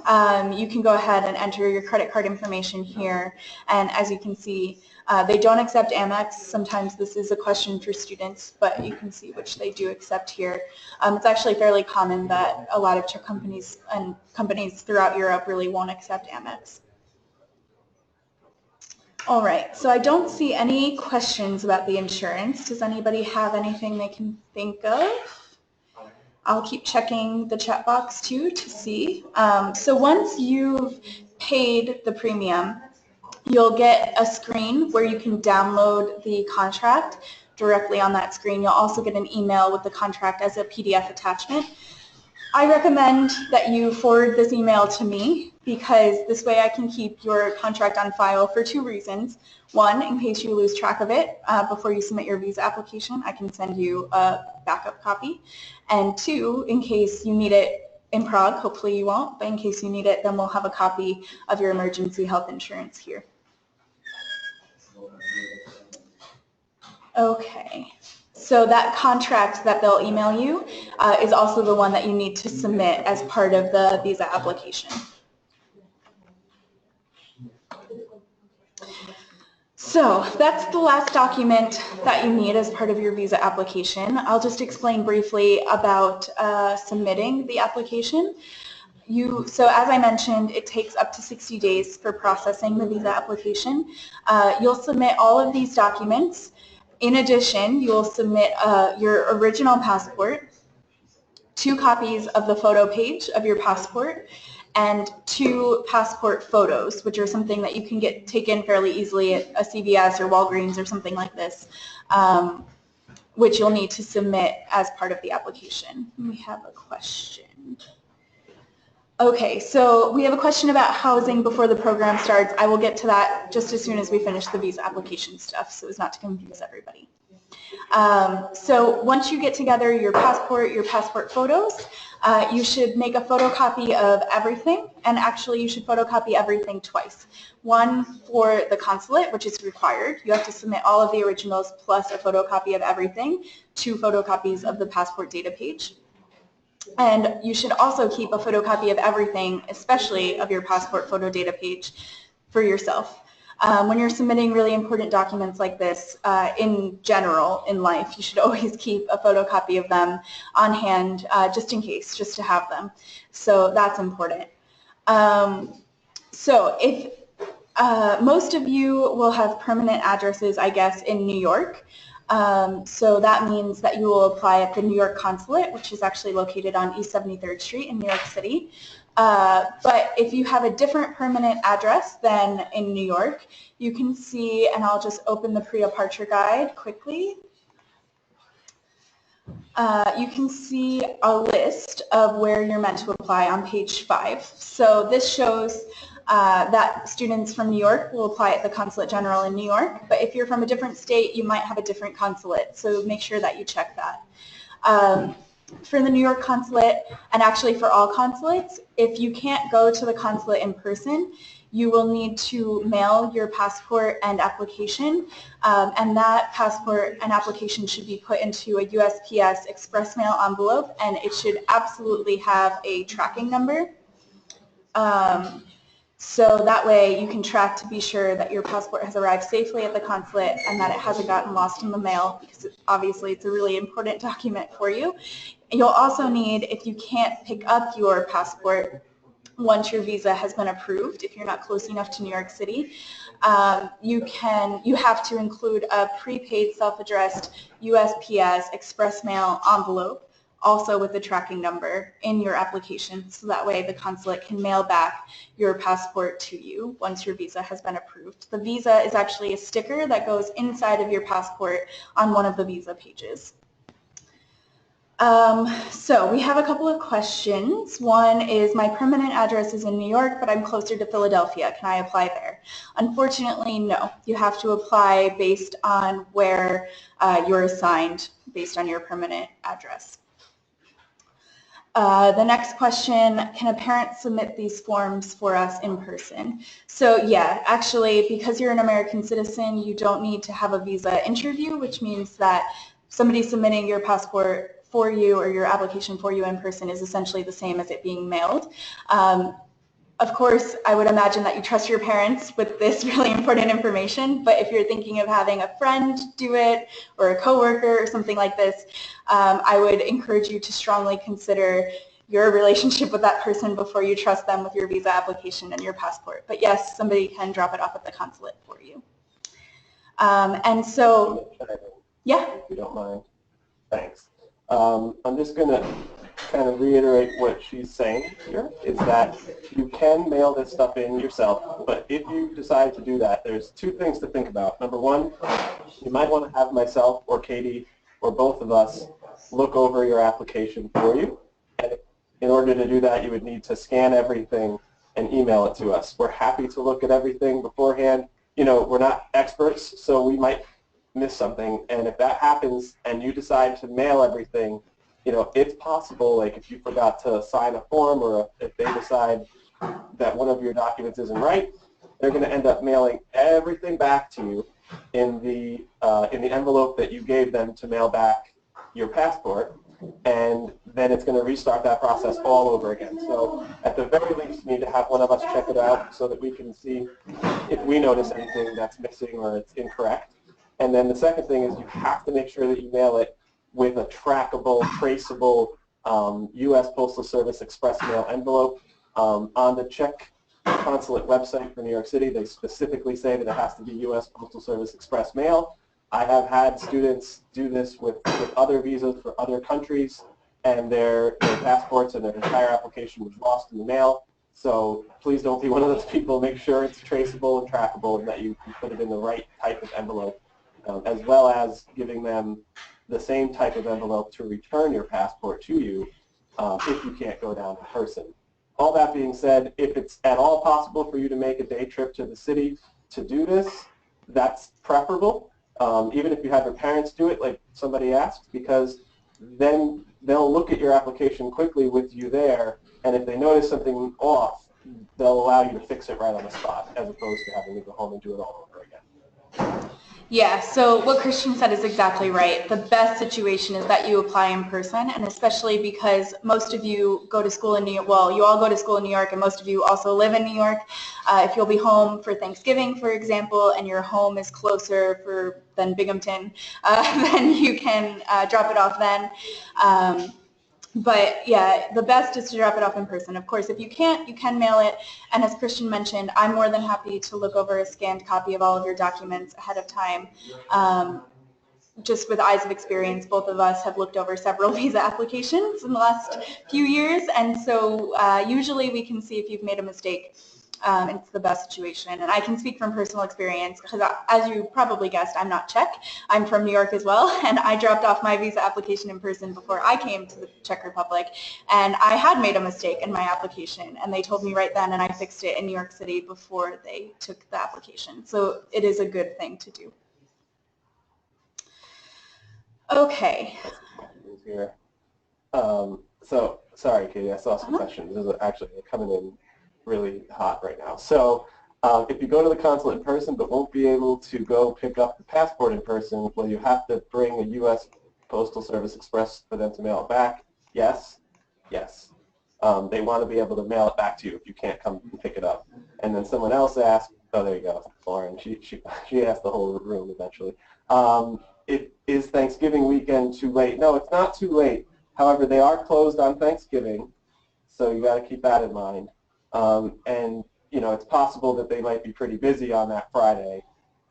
you can go ahead and enter your credit card information here. And as you can see, they don't accept Amex. Sometimes this is a question for students, but you can see which they do accept here. It's actually fairly common that a lot of Czech companies and companies throughout Europe really won't accept Amex. All right, so I don't see any questions about the insurance. Does anybody have anything they can think of? I'll keep checking the chat box too to see. So once you've paid the premium, you'll get a screen where you can download the contract directly on that screen. You'll also get an email with the contract as a PDF attachment. I recommend that you forward this email to me because this way I can keep your contract on file for two reasons. One, in case you lose track of it before you submit your visa application, I can send you a backup copy. And two, in case you need it in Prague, hopefully you won't, but in case you need it, then we'll have a copy of your emergency health insurance here. Okay. So that contract that they'll email you is also the one that you need to submit as part of the visa application. So that's the last document that you need as part of your visa application. I'll just explain briefly about submitting the application. So as I mentioned, it takes up to 60 days for processing the visa application. You'll submit all of these documents. In addition, you will submit your original passport, 2 copies of the photo page of your passport, and 2 passport photos, which are something that you can get taken fairly easily at a CVS or Walgreens or something like this, which you'll need to submit as part of the application. We have a question. Okay, so we have a question about housing before the program starts. I will get to that just as soon as we finish the visa application stuff, so as not to confuse everybody. So once you get together your passport photos, you should make a photocopy of everything, and actually you should photocopy everything twice. One for the consulate, which is required. You have to submit all of the originals plus a photocopy of everything, 2 photocopies of the passport data page. And you should also keep a photocopy of everything, especially of your passport photo data page, for yourself. When you're submitting really important documents like this, in general, in life, you should always keep a photocopy of them on hand, just in case, just to have them. So that's important. So if most of you will have permanent addresses, I guess, in New York. So that means that you will apply at the New York consulate, which is actually located on East 73rd Street in New York City. But if you have a different permanent address than in New York, you can see, and I'll just open the pre-departure guide quickly. You can see a list of where you're meant to apply on page 5. So this shows that students from New York will apply at the Consulate General in New York, but if you're from a different state, you might have a different consulate, so make sure that you check that. For the New York consulate, and actually for all consulates, if you can't go to the consulate in person, you will need to mail your passport and application, and that passport and application should be put into a USPS express mail envelope, and it should absolutely have a tracking number. So that way you can track to be sure that your passport has arrived safely at the consulate and that it hasn't gotten lost in the mail, because obviously it's a really important document for you. You'll also need, if you can't pick up your passport once your visa has been approved, if you're not close enough to New York City, you have to include a prepaid self-addressed USPS express mail envelope, also with the tracking number in your application, so that way the consulate can mail back your passport to you once your visa has been approved. The visa is actually a sticker that goes inside of your passport on one of the visa pages. So we have a couple of questions. One is, my permanent address is in New York, but I'm closer to Philadelphia. Can I apply there? Unfortunately, no. You have to apply based on where you're assigned, based on your permanent address. The next question, can a parent submit these forms for us in person? So yeah, actually, because you're an American citizen, you don't need to have a visa interview, which means that somebody submitting your passport for you or your application for you in person is essentially the same as it being mailed. Of course, I would imagine that you trust your parents with this really important information, but if you're thinking of having a friend do it or a coworker or something like this, I would encourage you to strongly consider your relationship with that person before you trust them with your visa application and your passport. But yes, somebody can drop it off at the consulate for you. And so, yeah? If you don't mind. Thanks. I'm just going to kind of reiterate what she's saying here is that you can mail this stuff in yourself, but if you decide to do that, there's two things to think about. Number one, you might want to have myself or Katie or both of us look over your application for you. And in order to do that, you would need to scan everything and email it to us. We're happy to look at everything beforehand. You know, we're not experts, so we might miss something. And if that happens and you decide to mail everything, you know, it's possible, like if you forgot to sign a form or if they decide that one of your documents isn't right, they're going to end up mailing everything back to you in the envelope that you gave them to mail back your passport, and then it's going to restart that process all over again. So at the very least, you need to have one of us check it out so that we can see if we notice anything that's missing or it's incorrect. And then the second thing is you have to make sure that you mail it with a trackable, traceable U.S. Postal Service Express Mail envelope. On the Czech consulate website for New York City, they specifically say that it has to be U.S. Postal Service Express Mail. I have had students do this with other visas for other countries, and their passports and their entire application was lost in the mail. So please don't be one of those people. Make sure it's traceable and trackable and that you can put it in the right type of envelope, as well as giving them the same type of envelope to return your passport to you if you can't go down in person. All that being said, if it's at all possible for you to make a day trip to the city to do this, that's preferable, even if you have your parents do it, like somebody asked, because then they'll look at your application quickly with you there, and if they notice something off, they'll allow you to fix it right on the spot, as opposed to having to go home and do it all over again. Yeah, so what Christian said is exactly right. The best situation is that you apply in person, and especially because most of you go to school in New York, well, you all go to school in New York, and most of you also live in New York. If you'll be home for Thanksgiving, for example, and your home is closer than Binghamton, then you can drop it off then. But yeah, the best is to drop it off in person. Of course, if you can't, you can mail it. And as Christian mentioned, I'm more than happy to look over a scanned copy of all of your documents ahead of time. Just with eyes of experience, both of us have looked over several visa applications in the last few years. And so usually we can see if you've made a mistake. It's the best situation. And I can speak from personal experience because, as you probably guessed, I'm not Czech. I'm from New York as well, and I dropped off my visa application in person before I came to the Czech Republic, and I had made a mistake in my application, and they told me right then, and I fixed it in New York City before they took the application. So it is a good thing to do. Okay. Here. So, sorry, Katie, I saw some questions. These are actually coming in really hot right now. So if you go to the consulate in person but won't be able to go pick up the passport in person, will you have to bring a U.S. Postal Service Express for them to mail it back? Yes. Yes. They want to be able to mail it back to you if you can't come and pick it up. And then someone else asked, oh, there you go, Lauren. She asked the whole room eventually. Is Thanksgiving weekend too late? No, it's not too late. However, they are closed on Thanksgiving, so you got to keep that in mind. And you know, it's possible that they might be pretty busy on that Friday.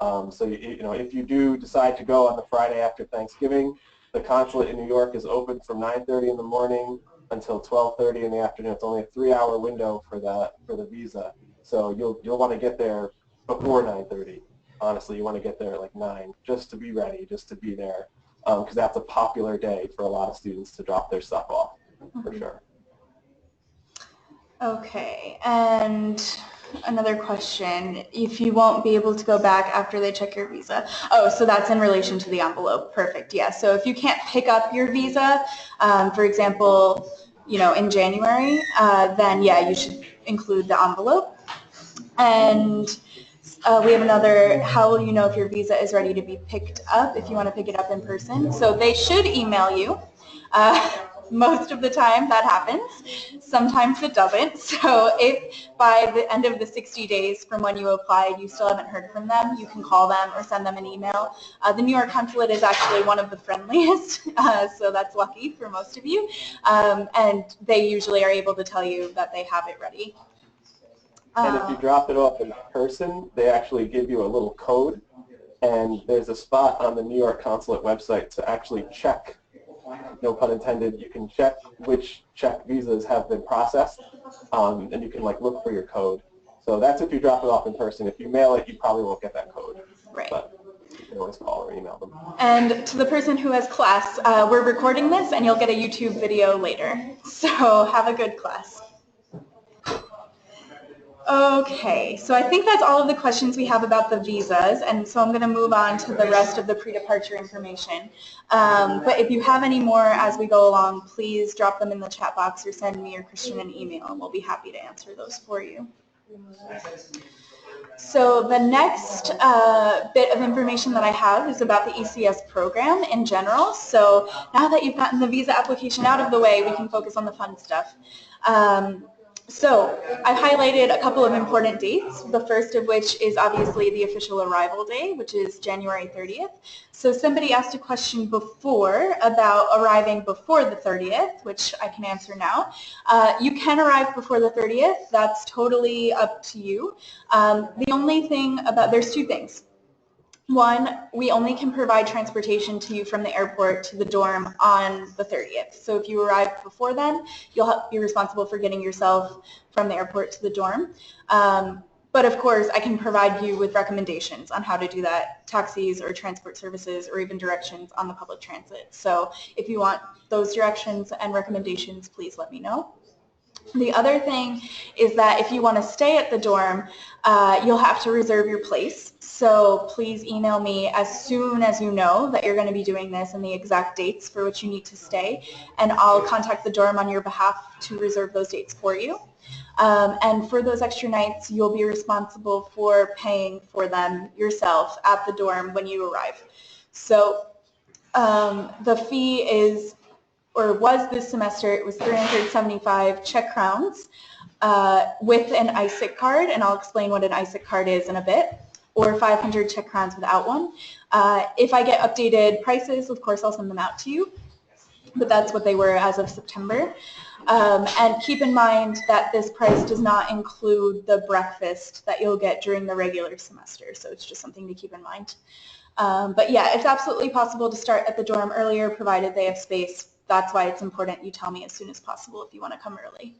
So you know, if you do decide to go on the Friday after Thanksgiving, the consulate in New York is open from 9:30 in the morning until 12:30 in the afternoon. It's only a 3-hour window for the visa. So you'll want to get there before 9:30. Honestly, you want to get there at like 9 just to be ready, just to be there, because that's a popular day for a lot of students to drop their stuff off, for sure. Okay, and another question, if you won't be able to go back after they check your visa. Oh, so that's in relation to the envelope. Perfect, yeah. So if you can't pick up your visa, for example, you know, in January, then yeah, you should include the envelope. And we have another, how will you know if your visa is ready to be picked up if you want to pick it up in person? So they should email you. Most of the time that happens. Sometimes it doesn't. So if by the end of the 60 days from when you applied you still haven't heard from them, you can call them or send them an email. The New York consulate is actually one of the friendliest, so that's lucky for most of you. And they usually are able to tell you that they have it ready. And if you drop it off in person, they actually give you a little code, and there's a spot on the New York consulate website to actually check no pun intended, you can check which check visas have been processed, and you can like look for your code. So that's if you drop it off in person. If you mail it, you probably won't get that code. Right. But you can always call or email them. And to the person who has class, we're recording this and you'll get a YouTube video later. So have a good class. Okay, so I think that's all of the questions we have about the visas, and so I'm going to move on to the rest of the pre-departure information. But if you have any more as we go along, please drop them in the chat box or send me or Christian an email, and we'll be happy to answer those for you. So the next bit of information that I have is about the ECES program in general. So now that you've gotten the visa application out of the way, we can focus on the fun stuff. So I've highlighted a couple of important dates, the first of which is obviously the official arrival day, which is January 30th. So somebody asked a question before about arriving before the 30th, which I can answer now. You can arrive before the 30th. That's totally up to you. The only thing about, there's two things. One, we only can provide transportation to you from the airport to the dorm on the 30th. So if you arrive before then, you'll be responsible for getting yourself from the airport to the dorm. But of course, I can provide you with recommendations on how to do that, taxis or transport services or even directions on the public transit. So if you want those directions and recommendations, please let me know. The other thing is that if you want to stay at the dorm, you'll have to reserve your place. So please email me as soon as you know that you're going to be doing this and the exact dates for which you need to stay, and I'll contact the dorm on your behalf to reserve those dates for you. And for those extra nights, you'll be responsible for paying for them yourself at the dorm when you arrive. So the fee is, or was this semester, it was 375 Czech crowns with an ISIC card, and I'll explain what an ISIC card is in a bit, or 500 Czech crowns without one. If I get updated prices, of course I'll send them out to you, but that's what they were as of September. And keep in mind that this price does not include the breakfast that you'll get during the regular semester, so it's just something to keep in mind. But yeah, it's absolutely possible to start at the dorm earlier, provided they have space. That's why it's important you tell me as soon as possible if you want to come early.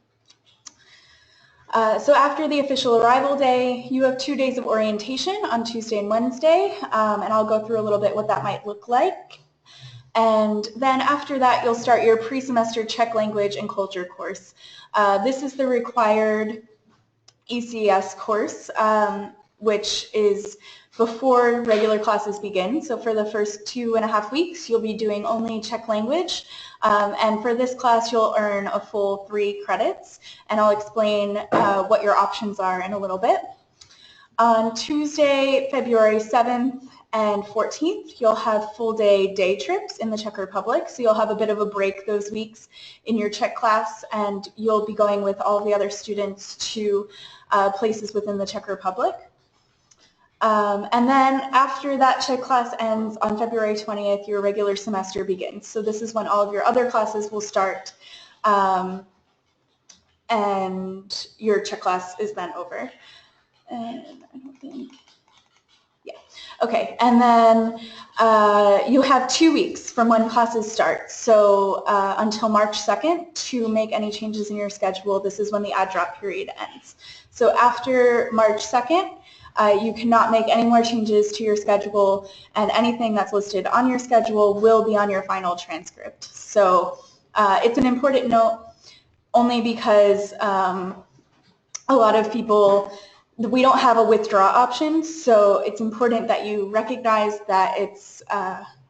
So after the official arrival day, you have 2 days of orientation on Tuesday and Wednesday, and I'll go through a little bit what that might look like. And then after that, you'll start your pre-semester Czech language and culture course. This is the required ECES course, which is before regular classes begin. So for the first 2.5 weeks, you'll be doing only Czech language. And for this class, you'll earn a full 3 credits. And I'll explain what your options are in a little bit. On Tuesday, February 7th and 14th, you'll have full-day day trips in the Czech Republic. So you'll have a bit of a break those weeks in your Czech class, and you'll be going with all the other students to places within the Czech Republic. And then after that Czech class ends on February 20th, your regular semester begins. So this is when all of your other classes will start, and your Czech class is then over. And I don't think, yeah. Okay, and then you have 2 weeks from when classes start. So until March 2nd to make any changes in your schedule. This is when the add drop period ends. So after March 2nd, you cannot make any more changes to your schedule, and anything that's listed on your schedule will be on your final transcript. So it's an important note only because a lot of people, we don't have a withdraw option, so it's important that you recognize that it's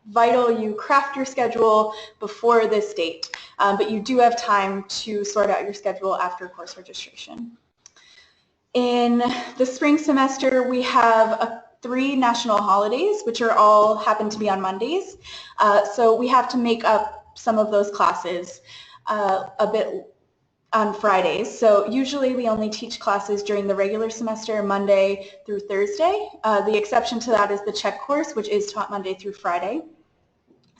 vital you craft your schedule before this date, but you do have time to sort out your schedule after course registration. In the spring semester, we have 3 national holidays, which are all happen to be on Mondays. So we have to make up some of those classes a bit on Fridays. So usually we only teach classes during the regular semester, Monday through Thursday. The exception to that is the Czech course, which is taught Monday through Friday.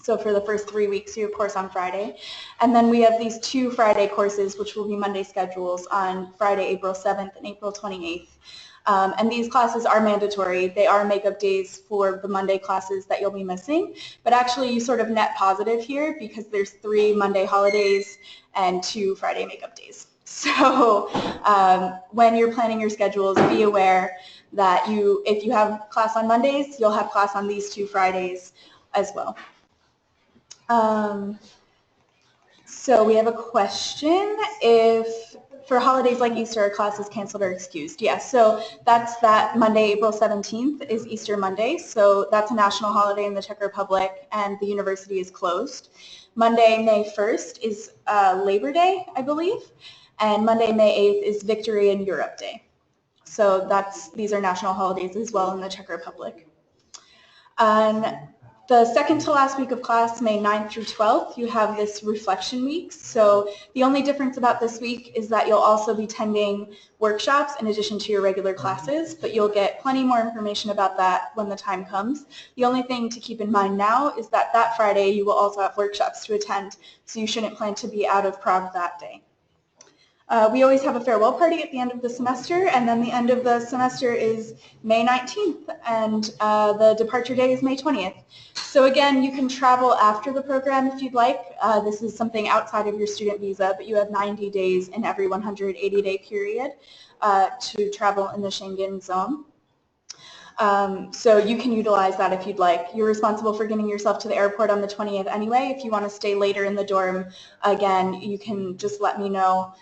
So for the first 3 weeks, you have course on Friday. And then we have these 2 Friday courses, which will be Monday schedules on Friday, April 7th and April 28th. And these classes are mandatory. They are makeup days for the Monday classes that you'll be missing. But actually, you sort of net positive here because there's 3 Monday holidays and 2 Friday makeup days. So when you're planning your schedules, be aware that if you have class on Mondays, you'll have class on these 2 Fridays as well. So we have a question. If for holidays like Easter, a class is canceled or excused. Yes, so that's that Monday, April 17th is Easter Monday. So that's a national holiday in the Czech Republic and the university is closed. Monday, May 1st is Labor Day, I believe. And Monday, May 8th is Victory in Europe Day. So these are national holidays as well in the Czech Republic. And the second to last week of class, May 9th through 12th, you have this reflection week. So the only difference about this week is that you'll also be attending workshops in addition to your regular classes, but you'll get plenty more information about that when the time comes. The only thing to keep in mind now is that that Friday you will also have workshops to attend, so you shouldn't plan to be out of Prague that day. We always have a farewell party at the end of the semester, and then the end of the semester is May 19th, and the departure day is May 20th. So again, you can travel after the program if you'd like. This is something outside of your student visa, but you have 90 days in every 180-day period to travel in the Schengen zone. So you can utilize that if you'd like. You're responsible for getting yourself to the airport on the 20th anyway. If you want to stay later in the dorm, again, you can just let me know,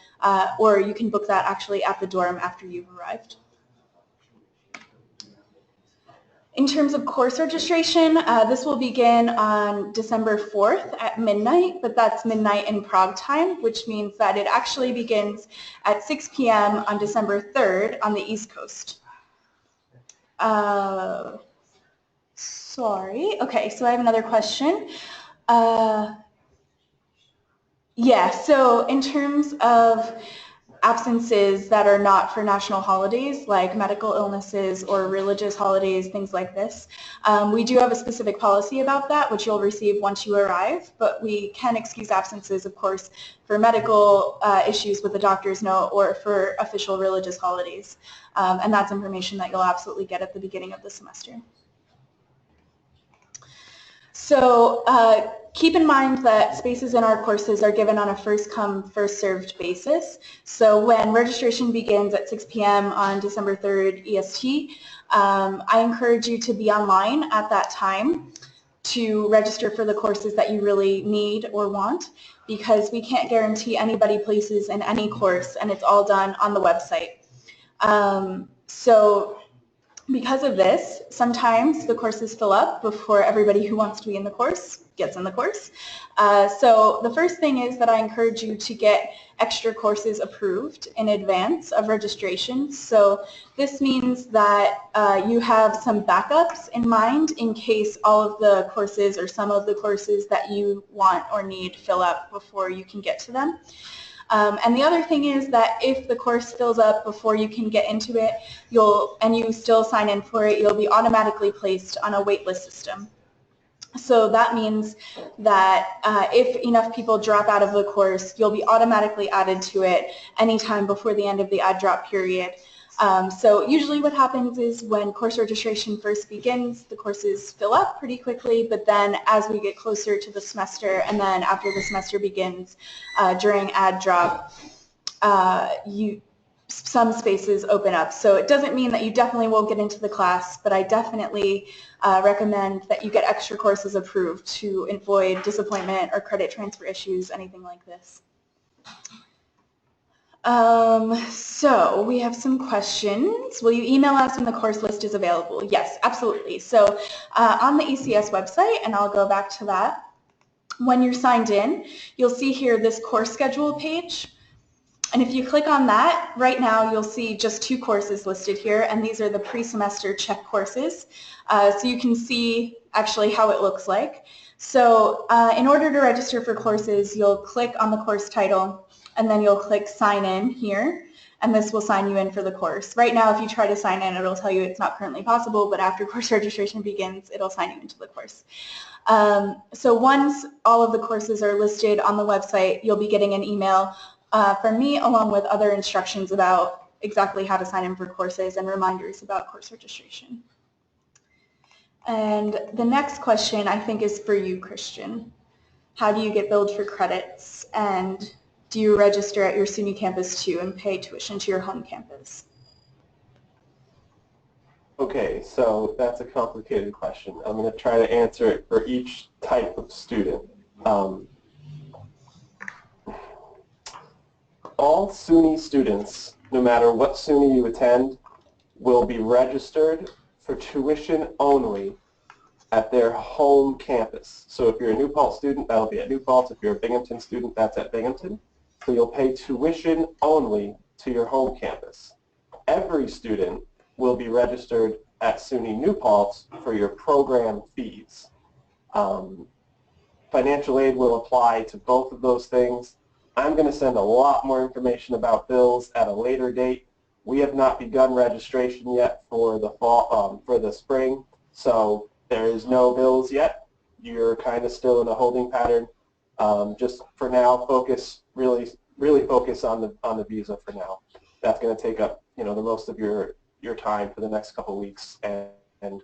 or you can book that actually at the dorm after you've arrived. In terms of course registration, this will begin on December 4th at midnight, but that's midnight in Prague time, which means that it actually begins at 6 p.m. on December 3rd on the East Coast. Sorry. Okay, so I have another question. Yeah, so in terms of absences that are not for national holidays, like medical illnesses or religious holidays, things like this, we do have a specific policy about that, which you'll receive once you arrive, but we can excuse absences, of course, for medical issues with a doctor's note or for official religious holidays. And that's information that you'll absolutely get at the beginning of the semester. So keep in mind that spaces in our courses are given on a first-come, first-served basis. So when registration begins at 6 p.m. on December 3rd EST, I encourage you to be online at that time to register for the courses that you really need or want, because we can't guarantee anybody places in any course, and it's all done on the website. So because of this, sometimes the courses fill up before everybody who wants to be in the course gets in the course. So the first thing is that I encourage you to get extra courses approved in advance of registration. So this means that you have some backups in mind in case all of the courses or some of the courses that you want or need fill up before you can get to them. And the other thing is that if the course fills up before you can get into it, and you still sign in for it, you'll be automatically placed on a waitlist system. So that means that if enough people drop out of the course, you'll be automatically added to it anytime before the end of the add drop period. So usually what happens is when course registration first begins, the courses fill up pretty quickly, but then as we get closer to the semester and then after the semester begins, during add drop, some spaces open up. So it doesn't mean that you definitely won't get into the class, but I definitely recommend that you get extra courses approved to avoid disappointment or credit transfer issues, anything like this. So we have some questions. Will you email us when the course list is available? Yes, absolutely. So on the ECES website, and I'll go back to that, when you're signed in, you'll see here this course schedule page. And if you click on that, right now you'll see just 2 courses listed here, and these are the pre-semester Czech courses. So you can see actually how it looks like. So in order to register for courses, you'll click on the course title, and then you'll click sign in here, and this will sign you in for the course. Right now, if you try to sign in, it'll tell you it's not currently possible, but after course registration begins, it'll sign you into the course. So once all of the courses are listed on the website, you'll be getting an email from me along with other instructions about exactly how to sign in for courses and reminders about course registration. And the next question I think is for you, Christian. How do you get billed for credits, and do you register at your SUNY campus too and pay tuition to your home campus? Okay, so that's a complicated question. I'm going to try to answer it for each type of student. All SUNY students, no matter what SUNY you attend, will be registered for tuition only at their home campus. So if you're a New Paltz student, that'll be at New Paltz. If you're a Binghamton student, that's at Binghamton. So you'll pay tuition only to your home campus. Every student will be registered at SUNY New Paltz for your program fees. Financial aid will apply to both of those things. I'm going to send a lot more information about bills at a later date. We have not begun registration yet for the fall, for the spring, so there is no bills yet. You're kind of still in a holding pattern. Just for now, really focus on the visa for now. That's going to take up, the most of your time for the next couple weeks, and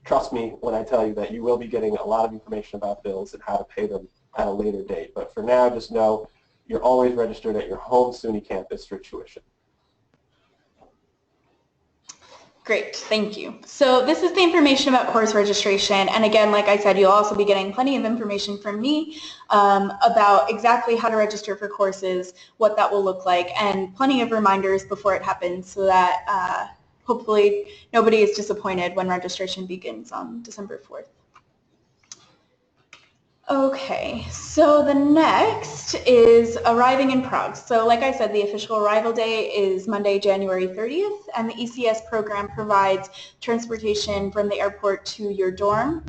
trust me when I tell you that you will be getting a lot of information about bills and how to pay them at a later date. But for now, just know you're always registered at your home SUNY campus for tuition. Great, thank you. So this is the information about course registration, and again, like I said, you'll also be getting plenty of information from me about exactly how to register for courses, what that will look like, and plenty of reminders before it happens so that hopefully nobody is disappointed when registration begins on December 4th. Okay, so the next is arriving in Prague. So like I said, the official arrival day is Monday, January 30th, and the ECES program provides transportation from the airport to your dorm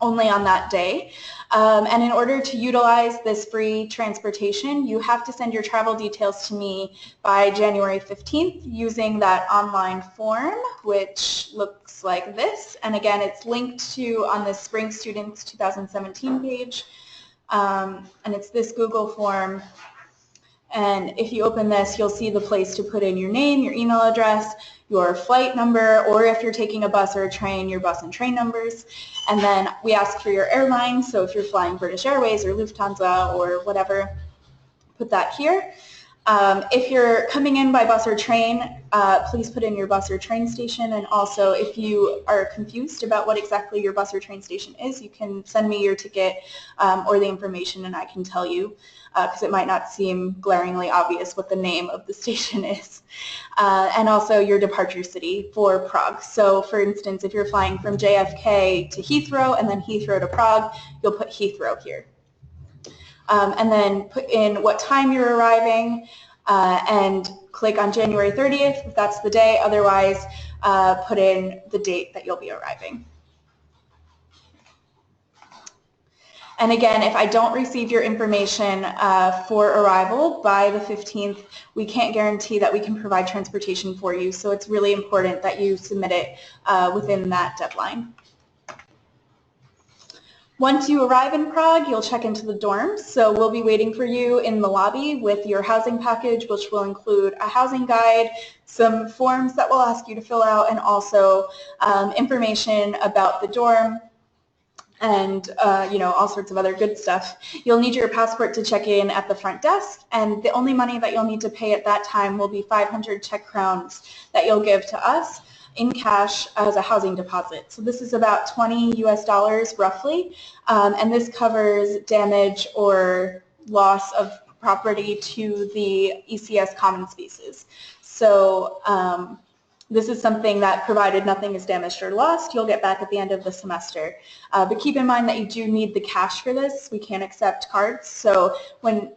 only on that day. And in order to utilize this free transportation, you have to send your travel details to me by January 15th using that online form, which looks like this. And again, it's linked to on the Spring Students 2017 page. And it's this Google form. And if you open this, you'll see the place to put in your name, your email address, your flight number, or if you're taking a bus or a train, your bus and train numbers. And then we ask for your airline, so if you're flying British Airways or Lufthansa or whatever, put that here. If you're coming in by bus or train, please put in your bus or train station, and also if you are confused about what exactly your bus or train station is, you can send me your ticket or the information and I can tell you, because it might not seem glaringly obvious what the name of the station is. And also your departure city for Prague. So for instance, if you're flying from JFK to Heathrow and then Heathrow to Prague, you'll put Heathrow here. And then put in what time you're arriving and click on January 30th if that's the day. Otherwise, put in the date that you'll be arriving. And again, if I don't receive your information for arrival by the 15th, we can't guarantee that we can provide transportation for you. So it's really important that you submit it within that deadline. Once you arrive in Prague, you'll check into the dorms. So we'll be waiting for you in the lobby with your housing package, which will include a housing guide, some forms that we'll ask you to fill out, and also information about the dorm and all sorts of other good stuff. You'll need your passport to check in at the front desk, and the only money that you'll need to pay at that time will be 500 Czech crowns that you'll give to us in cash as a housing deposit. So this is about $20 US roughly, and this covers damage or loss of property to the ECES common spaces. So this is something that, provided nothing is damaged or lost, you'll get back at the end of the semester. But keep in mind that you do need the cash for this. We can't accept cards. So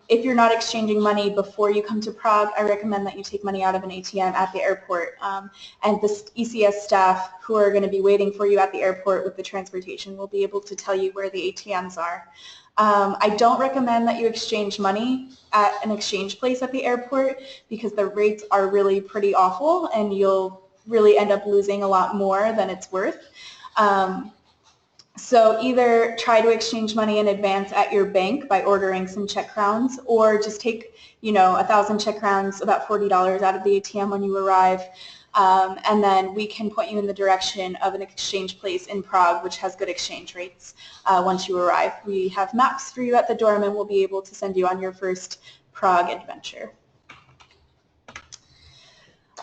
if you're not exchanging money before you come to Prague, I recommend that you take money out of an ATM at the airport. And the ECES staff who are going to be waiting for you at the airport with the transportation will be able to tell you where the ATMs are. I don't recommend that you exchange money at an exchange place at the airport because the rates are really pretty awful and you'll really end up losing a lot more than it's worth. So either try to exchange money in advance at your bank by ordering some Czech crowns, or just take, 1,000 Czech crowns, about $40 out of the ATM when you arrive, and then we can point you in the direction of an exchange place in Prague, which has good exchange rates once you arrive. We have maps for you at the dorm, and we'll be able to send you on your first Prague adventure.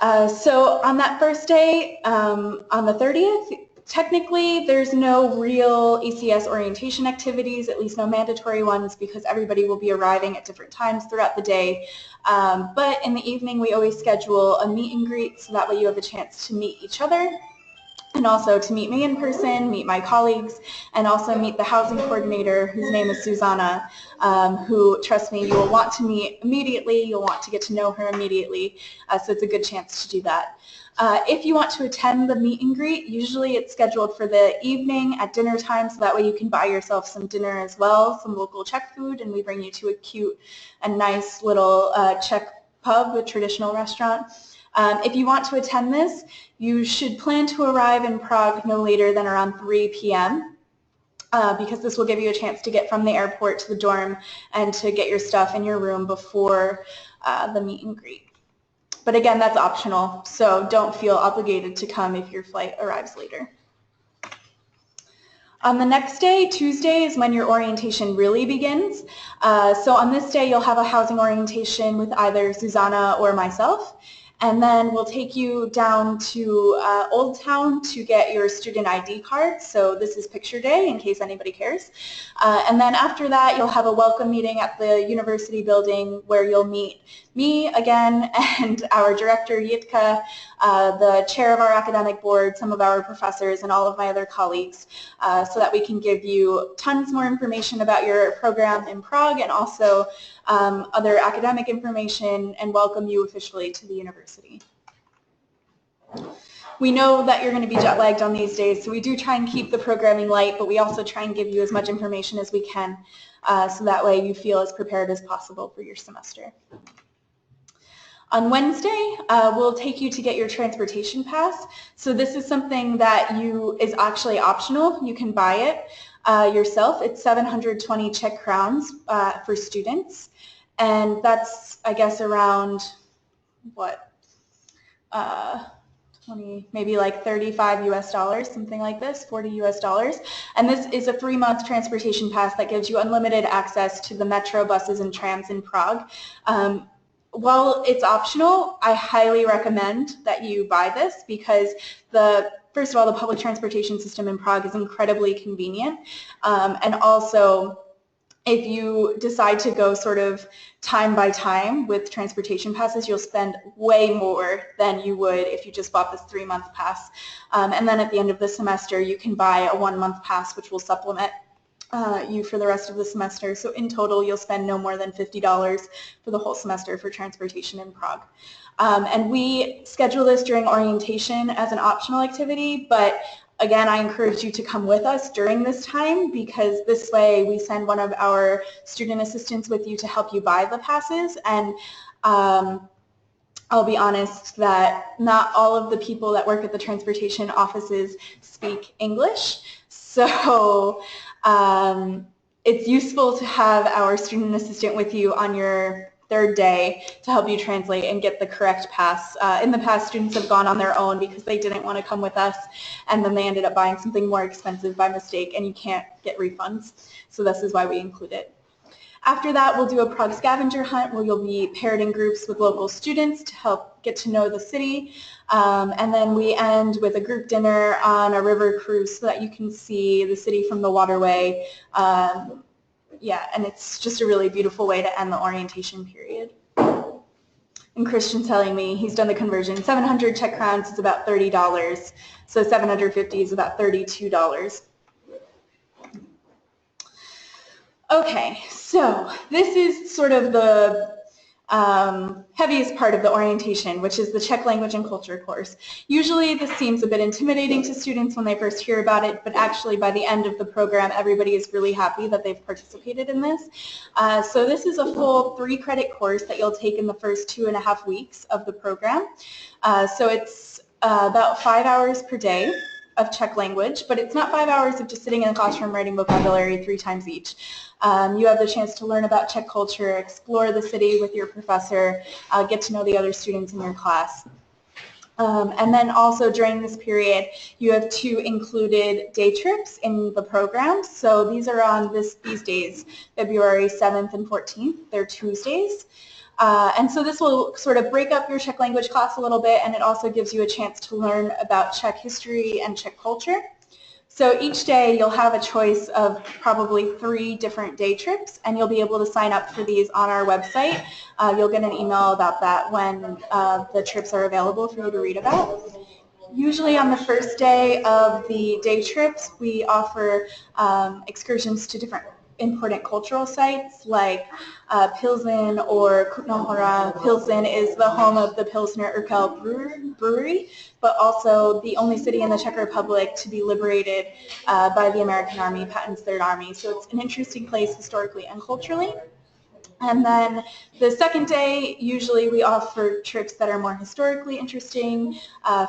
So on that first day, on the 30th, technically, there's no real ECES orientation activities, at least no mandatory ones, because everybody will be arriving at different times throughout the day. But in the evening, we always schedule a meet and greet, so that way you have a chance to meet each other, and also to meet me in person, meet my colleagues, and also meet the housing coordinator, whose name is Susanna, who, trust me, you will want to meet immediately. You'll want to get to know her immediately, so it's a good chance to do that. If you want to attend the meet and greet, usually it's scheduled for the evening at dinner time, so that way you can buy yourself some dinner as well, some local Czech food, and we bring you to a cute and nice little Czech pub, a traditional restaurant. If you want to attend this, you should plan to arrive in Prague no later than around 3 p.m. Because this will give you a chance to get from the airport to the dorm and to get your stuff in your room before the meet and greet. But again, that's optional, so don't feel obligated to come if your flight arrives later. On the next day, Tuesday, is when your orientation really begins. So on this day, you'll have a housing orientation with either Susanna or myself. And then we'll take you down to Old Town to get your student ID card. So this is picture day, in case anybody cares. And then after that, you'll have a welcome meeting at the university building where you'll meet me again and our director, Jitka, the chair of our academic board, some of our professors, and all of my other colleagues, so that we can give you tons more information about your program in Prague and also other academic information and welcome you officially to the university. We know that you're going to be jet lagged on these days, so we do try and keep the programming light, but we also try and give you as much information as we can, so that way you feel as prepared as possible for your semester. On Wednesday, we'll take you to get your transportation pass. So this is something that is actually optional. You can buy it yourself. It's 720 Czech crowns for students, and that's, I guess, around what, 20, maybe like 35 US dollars, something like this, 40 US dollars. And this is a 3-month transportation pass that gives you unlimited access to the metro, buses, and trams in Prague. While it's optional, I highly recommend that you buy this because first of all, the public transportation system in Prague is incredibly convenient. And also, if you decide to go sort of time by time with transportation passes, you'll spend way more than you would if you just bought this 3-month pass. And then at the end of the semester, you can buy a 1-month pass, which will supplement you for the rest of the semester. So in total, you'll spend no more than $50 for the whole semester for transportation in Prague. And we schedule this during orientation as an optional activity, but again, I encourage you to come with us during this time because this way we send one of our student assistants with you to help you buy the passes. And I'll be honest that not all of the people that work at the transportation offices speak English. So it's useful to have our student assistant with you on your 3rd day to help you translate and get the correct pass. In the past, students have gone on their own because they didn't want to come with us, and then they ended up buying something more expensive by mistake, and you can't get refunds. So this is why we include it. After that, we'll do a Prague scavenger hunt where you'll be paired in groups with local students to help get to know the city. And then we end with a group dinner on a river cruise so that you can see the city from the waterway. Yeah, and it's just a really beautiful way to end the orientation period. And Christian's telling me he's done the conversion. 700 Czech crowns is about $30, so 750 is about $32. Okay, so this is sort of the heaviest part of the orientation, which is the Czech language and culture course. Usually this seems a bit intimidating to students when they first hear about it, but actually by the end of the program, everybody is really happy that they've participated in this. So this is a full 3-credit course that you'll take in the first 2.5 weeks of the program. So it's about 5 hours per day of Czech language, but it's not 5 hours of just sitting in the classroom writing vocabulary 3 times each. You have the chance to learn about Czech culture, explore the city with your professor, get to know the other students in your class. And then also during this period, you have 2 included day trips in the program. So these are on these days, February 7th and 14th. They're Tuesdays. And so this will sort of break up your Czech language class a little bit, and it also gives you a chance to learn about Czech history and Czech culture. So each day you'll have a choice of probably 3 different day trips, and you'll be able to sign up for these on our website. You'll get an email about that when the trips are available for you to read about. Usually on the first day of the day trips, we offer excursions to different important cultural sites like Pilsen or Kutná Hora. Pilsen is the home of the Pilsner Urquell brewery, but also the only city in the Czech Republic to be liberated by the American Army, Patton's Third Army. So it's an interesting place historically and culturally. And then the second day, usually we offer trips that are more historically interesting.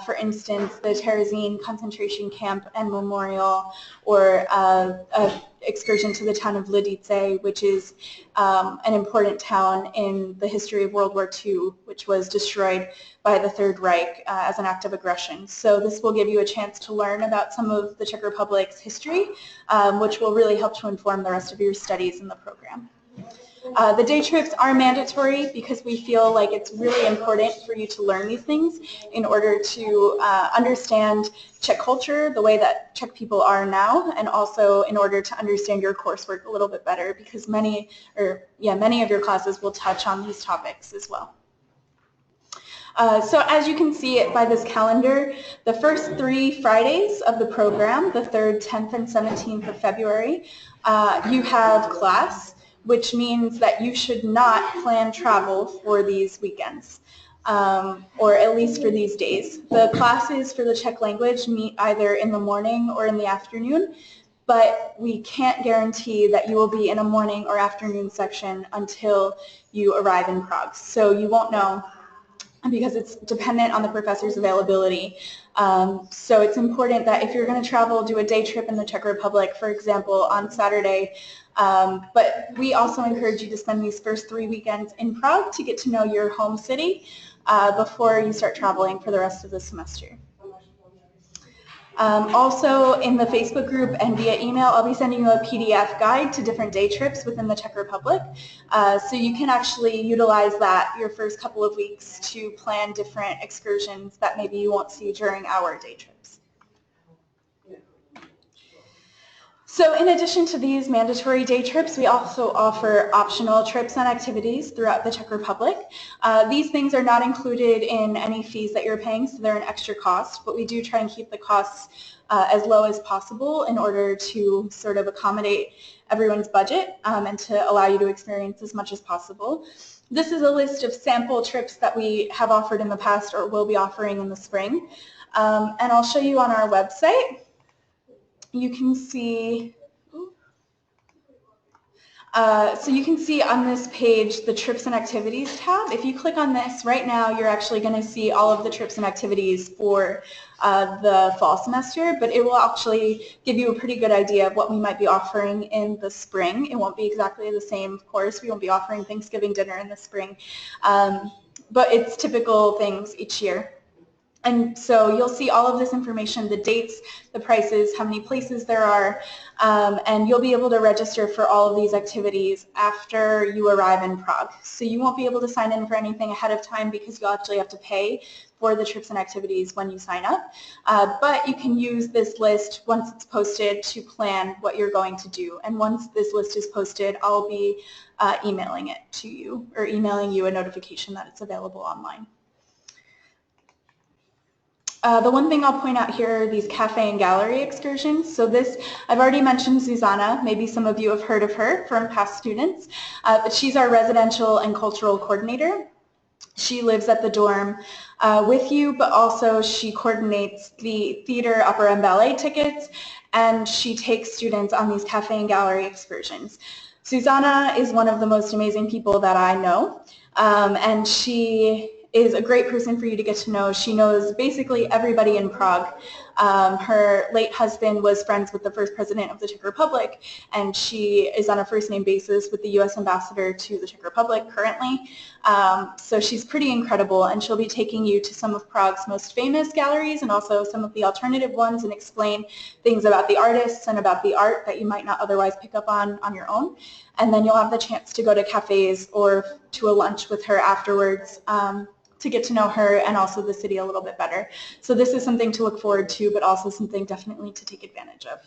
For instance, the Terezín concentration camp and memorial, or an excursion to the town of Lidice, which is an important town in the history of World War II, which was destroyed by the Third Reich as an act of aggression. So this will give you a chance to learn about some of the Czech Republic's history, which will really help to inform the rest of your studies in the program. The day trips are mandatory because we feel like it's really important for you to learn these things in order to understand Czech culture, the way that Czech people are now, and also in order to understand your coursework a little bit better, because many of your classes will touch on these topics as well. So as you can see by this calendar, the first 3 Fridays of the program, the 3rd, 10th, and 17th of February, you have class, which means that you should not plan travel for these weekends, or at least for these days. The classes for the Czech language meet either in the morning or in the afternoon, but we can't guarantee that you will be in a morning or afternoon section until you arrive in Prague. So you won't know because it's dependent on the professor's availability. So it's important that if you're going to travel, do a day trip in the Czech Republic, for example, on Saturday. But we also encourage you to spend these first 3 weekends in Prague to get to know your home city before you start traveling for the rest of the semester. Also in the Facebook group and via email, I'll be sending you a PDF guide to different day trips within the Czech Republic. So you can actually utilize that your first couple of weeks to plan different excursions that maybe you won't see during our day trips. So in addition to these mandatory day trips, we also offer optional trips and activities throughout the Czech Republic. These things are not included in any fees that you're paying, so they're an extra cost, but we do try and keep the costs as low as possible in order to sort of accommodate everyone's budget and to allow you to experience as much as possible. This is a list of sample trips that we have offered in the past or will be offering in the spring. And I'll show you on our website. You can see, so you can see on this page the trips and activities tab. If you click on this right now, you're actually going to see all of the trips and activities for the fall semester, but it will actually give you a pretty good idea of what we might be offering in the spring. It won't be exactly the same, of course. We won't be offering Thanksgiving dinner in the spring, but it's typical things each year. And so you'll see all of this information, the dates, the prices, how many places there are, and you'll be able to register for all of these activities after you arrive in Prague. So you won't be able to sign in for anything ahead of time because you'll actually have to pay for the trips and activities when you sign up. But you can use this list once it's posted to plan what you're going to do. And once this list is posted, I'll be emailing it to you or emailing you a notification that it's available online. The one thing I'll point out here are these cafe and gallery excursions. So this, I've already mentioned Susanna. Maybe some of you have heard of her from past students, but she's our residential and cultural coordinator. She lives at the dorm with you, but also she coordinates the theater, opera, and ballet tickets, and she takes students on these cafe and gallery excursions. Susanna is one of the most amazing people that I know, and she is a great person for you to get to know. She knows basically everybody in Prague. Her late husband was friends with the first president of the Czech Republic, and she is on a first-name basis with the U.S. ambassador to the Czech Republic currently. So she's pretty incredible, and she'll be taking you to some of Prague's most famous galleries and also some of the alternative ones and explain things about the artists and about the art that you might not otherwise pick up on your own. And then you'll have the chance to go to cafes or to a lunch with her afterwards to get to know her and also the city a little bit better. So this is something to look forward to, but also something definitely to take advantage of.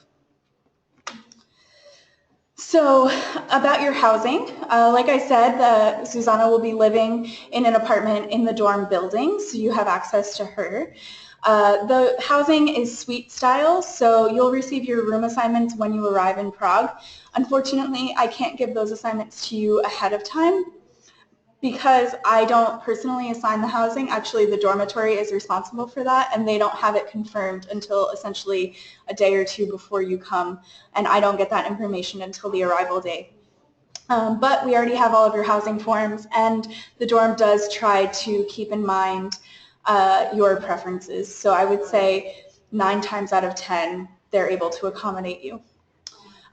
So about your housing, like I said, Susanna will be living in an apartment in the dorm building, so you have access to her. The housing is suite style, so you'll receive your room assignments when you arrive in Prague. Unfortunately, I can't give those assignments to you ahead of time because I don't personally assign the housing. Actually, the dormitory is responsible for that, and they don't have it confirmed until essentially a day or two before you come, and I don't get that information until the arrival day. But we already have all of your housing forms, and the dorm does try to keep in mind your preferences. So I would say 9 times out of 10, they're able to accommodate you.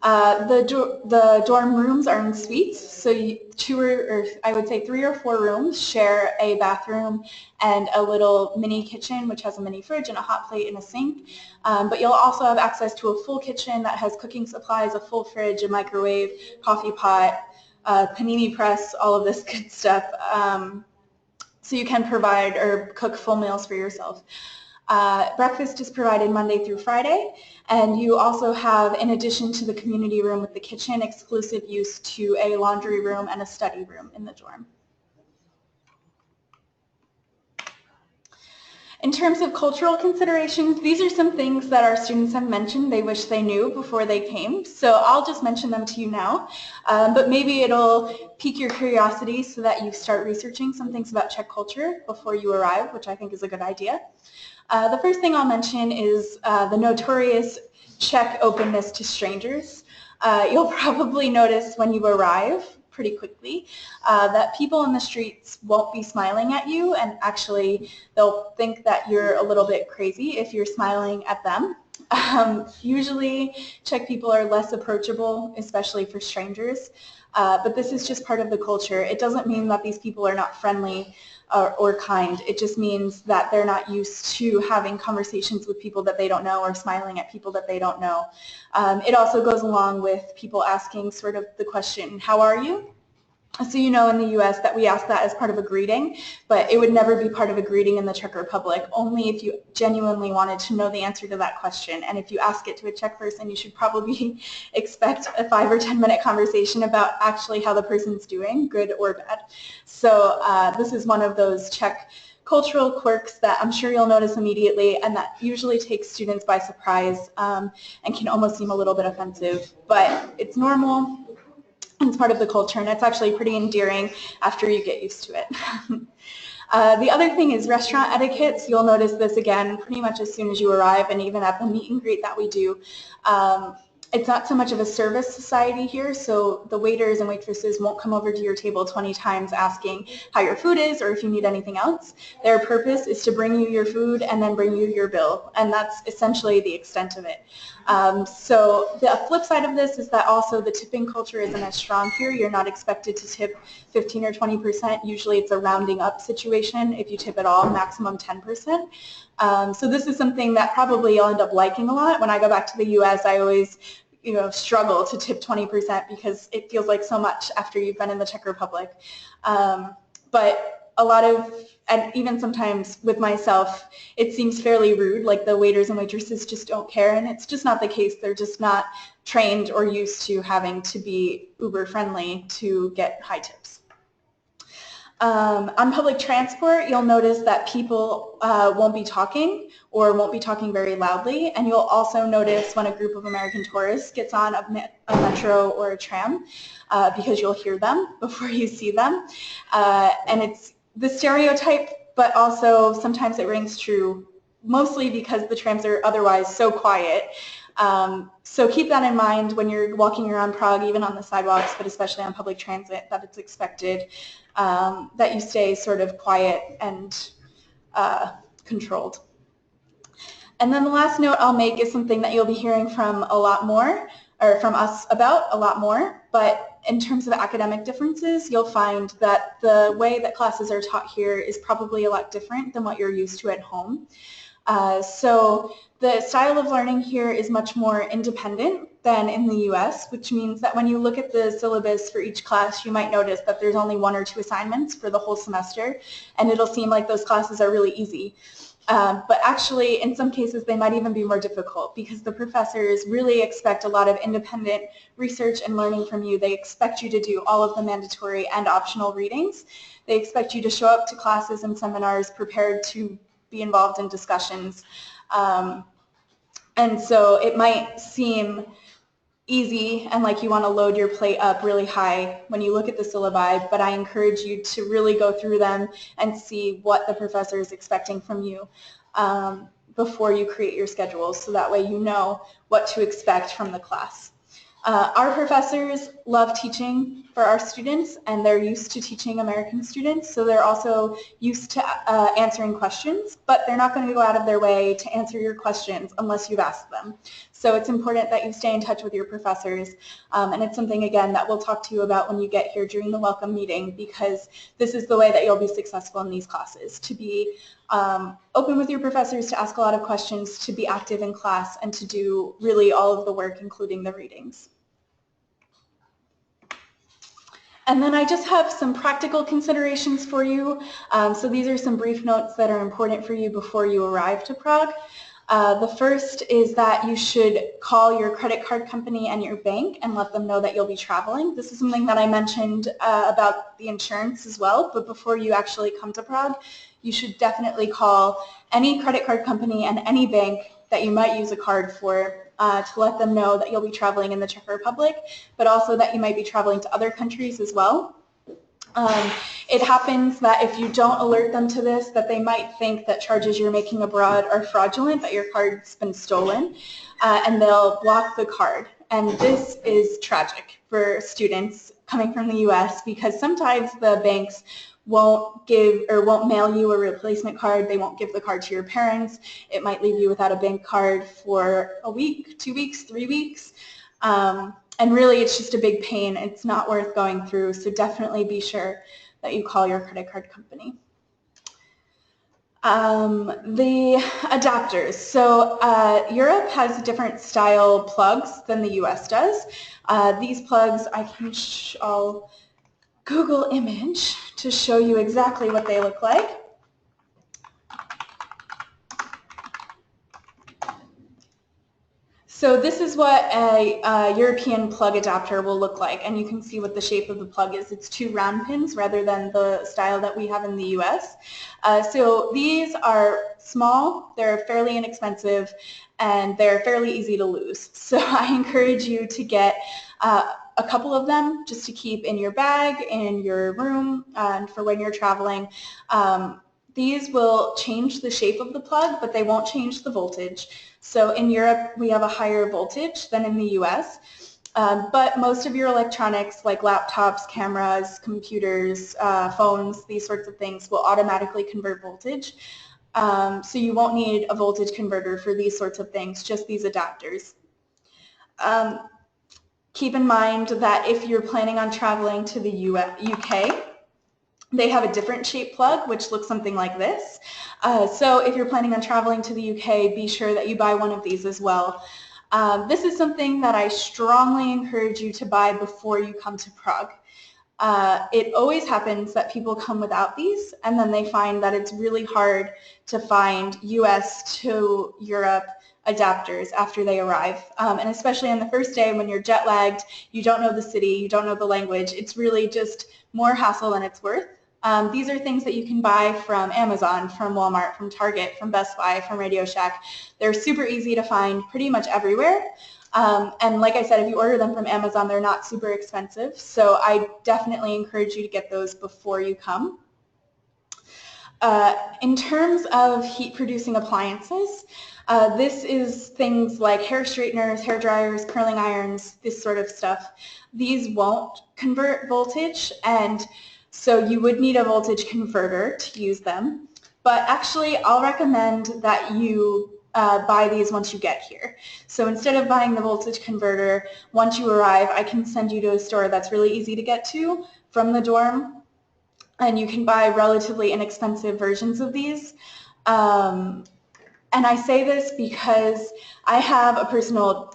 The dorm rooms are in suites, so I would say 3 or 4 rooms share a bathroom and a little mini kitchen, which has a mini fridge and a hot plate and a sink. But you'll also have access to a full kitchen that has cooking supplies, a full fridge, a microwave, coffee pot, panini press, all of this good stuff. So you can provide or cook full meals for yourself. Breakfast is provided Monday through Friday, and you also have, in addition to the community room with the kitchen, exclusive use to a laundry room and a study room in the dorm. In terms of cultural considerations, these are some things that our students have mentioned they wish they knew before they came, so I'll just mention them to you now, but maybe it'll pique your curiosity so that you start researching some things about Czech culture before you arrive, which I think is a good idea. The first thing I'll mention is the notorious Czech openness to strangers. You'll probably notice when you arrive pretty quickly that people in the streets won't be smiling at you, and actually they'll think that you're a little bit crazy if you're smiling at them. Usually Czech people are less approachable, especially for strangers, but this is just part of the culture. It doesn't mean that these people are not friendly or kind. It just means that they're not used to having conversations with people that they don't know or smiling at people that they don't know. It also goes along with people asking sort of the question, how are you? So you know in the U.S. that we ask that as part of a greeting, but it would never be part of a greeting in the Czech Republic, only if you genuinely wanted to know the answer to that question. And if you ask it to a Czech person, you should probably expect a 5 or 10 minute conversation about actually how the person's doing, good or bad. So this is one of those Czech cultural quirks that I'm sure you'll notice immediately, and that usually takes students by surprise and can almost seem a little bit offensive, but it's normal. It's part of the culture, and it's actually pretty endearing after you get used to it. The other thing is restaurant etiquette. You'll notice this again pretty much as soon as you arrive, and even at the meet and greet that we do. It's not so much of a service society here, so the waiters and waitresses won't come over to your table 20 times asking how your food is or if you need anything else. Their purpose is to bring you your food and then bring you your bill, and that's essentially the extent of it. So the flip side of this is that also the tipping culture isn't as strong here. You're not expected to tip 15 or 20%. Usually it's a rounding up situation. If you tip at all, maximum 10%. So this is something that probably you'll end up liking a lot. When I go back to the U.S., I always struggle to tip 20% because it feels like so much after you've been in the Czech Republic. But a lot of, and even sometimes with myself, it seems fairly rude, like the waiters and waitresses just don't care, and it's just not the case. They're just not trained or used to having to be uber friendly to get high tips. On public transport, you'll notice that people won't be talking or won't be talking very loudly, and you'll also notice when a group of American tourists gets on a metro or a tram because you'll hear them before you see them. And it's the stereotype, but also sometimes it rings true, mostly because the trams are otherwise so quiet. So keep that in mind when you're walking around Prague, even on the sidewalks, but especially on public transit, that it's expected that you stay sort of quiet and controlled. And then the last note I'll make is something that you'll be hearing from a lot more, or from us about a lot more, but in terms of academic differences, you'll find that the way that classes are taught here is probably a lot different than what you're used to at home. So the style of learning here is much more independent than in the US, which means that when you look at the syllabus for each class, you might notice that there's only 1 or 2 assignments for the whole semester, and it'll seem like those classes are really easy. But actually, in some cases, they might even be more difficult because the professors really expect a lot of independent research and learning from you. They expect you to do all of the mandatory and optional readings. They expect you to show up to classes and seminars prepared to be involved in discussions. And so it might seem easy and like you want to load your plate up really high when you look at the syllabi, but I encourage you to really go through them and see what the professor is expecting from you before you create your schedules, so that way you know what to expect from the class. Our professors love teaching for our students, and they're used to teaching American students, so they're also used to answering questions, but they're not going to go out of their way to answer your questions unless you've asked them. So it's important that you stay in touch with your professors, and it's something, again, that we'll talk to you about when you get here during the welcome meeting, because this is the way that you'll be successful in these classes, to be open with your professors, to ask a lot of questions, to be active in class, and to do really all of the work, including the readings. And then I just have some practical considerations for you. So these are some brief notes that are important for you before you arrive to Prague. The first is that you should call your credit card company and your bank and let them know that you'll be traveling. This is something that I mentioned about the insurance as well, but before you actually come to Prague, you should definitely call any credit card company and any bank that you might use a card for to let them know that you'll be traveling in the Czech Republic, but also that you might be traveling to other countries as well. It happens that if you don't alert them to this, that they might think that charges you're making abroad are fraudulent, that your card's been stolen, and they'll block the card. And this is tragic for students coming from the US, because sometimes the banks won't give or won't mail you a replacement card. They won't give the card to your parents. It might leave you without a bank card for a week, 2 weeks, 3 weeks. And really, it's just a big pain. It's not worth going through, so definitely be sure that you call your credit card company. The adapters. So Europe has different style plugs than the US does. These plugs, I'll Google image to show you exactly what they look like. So this is what a European plug adapter will look like, and you can see what the shape of the plug is. It's 2 round pins rather than the style that we have in the US. So these are small, they're fairly inexpensive, and they're fairly easy to lose. So I encourage you to get a couple of them just to keep in your bag, in your room, and for when you're traveling. These will change the shape of the plug, but they won't change the voltage. So in Europe, we have a higher voltage than in the US, but most of your electronics like laptops, cameras, computers, phones, these sorts of things will automatically convert voltage. So you won't need a voltage converter for these sorts of things, just these adapters. Keep in mind that if you're planning on traveling to the UK, they have a different shape plug, which looks something like this. So if you're planning on traveling to the UK, be sure that you buy one of these as well. This is something that I strongly encourage you to buy before you come to Prague. It always happens that people come without these, and then they find that it's really hard to find US to Europe adapters after they arrive. And especially on the first day when you're jet lagged, you don't know the city, you don't know the language, it's really just more hassle than it's worth. These are things that you can buy from Amazon, from Walmart, from Target, from Best Buy, from Radio Shack. They're super easy to find pretty much everywhere. And like I said, if you order them from Amazon, they're not super expensive. So I definitely encourage you to get those before you come. In terms of heat-producing appliances, this is things like hair straighteners, hair dryers, curling irons, this sort of stuff. These won't convert voltage, and so you would need a voltage converter to use them. But actually, I'll recommend that you buy these once you get here. So instead of buying the voltage converter, once you arrive, I can send you to a store that's really easy to get to from the dorm, and you can buy relatively inexpensive versions of these. And I say this because I have a personal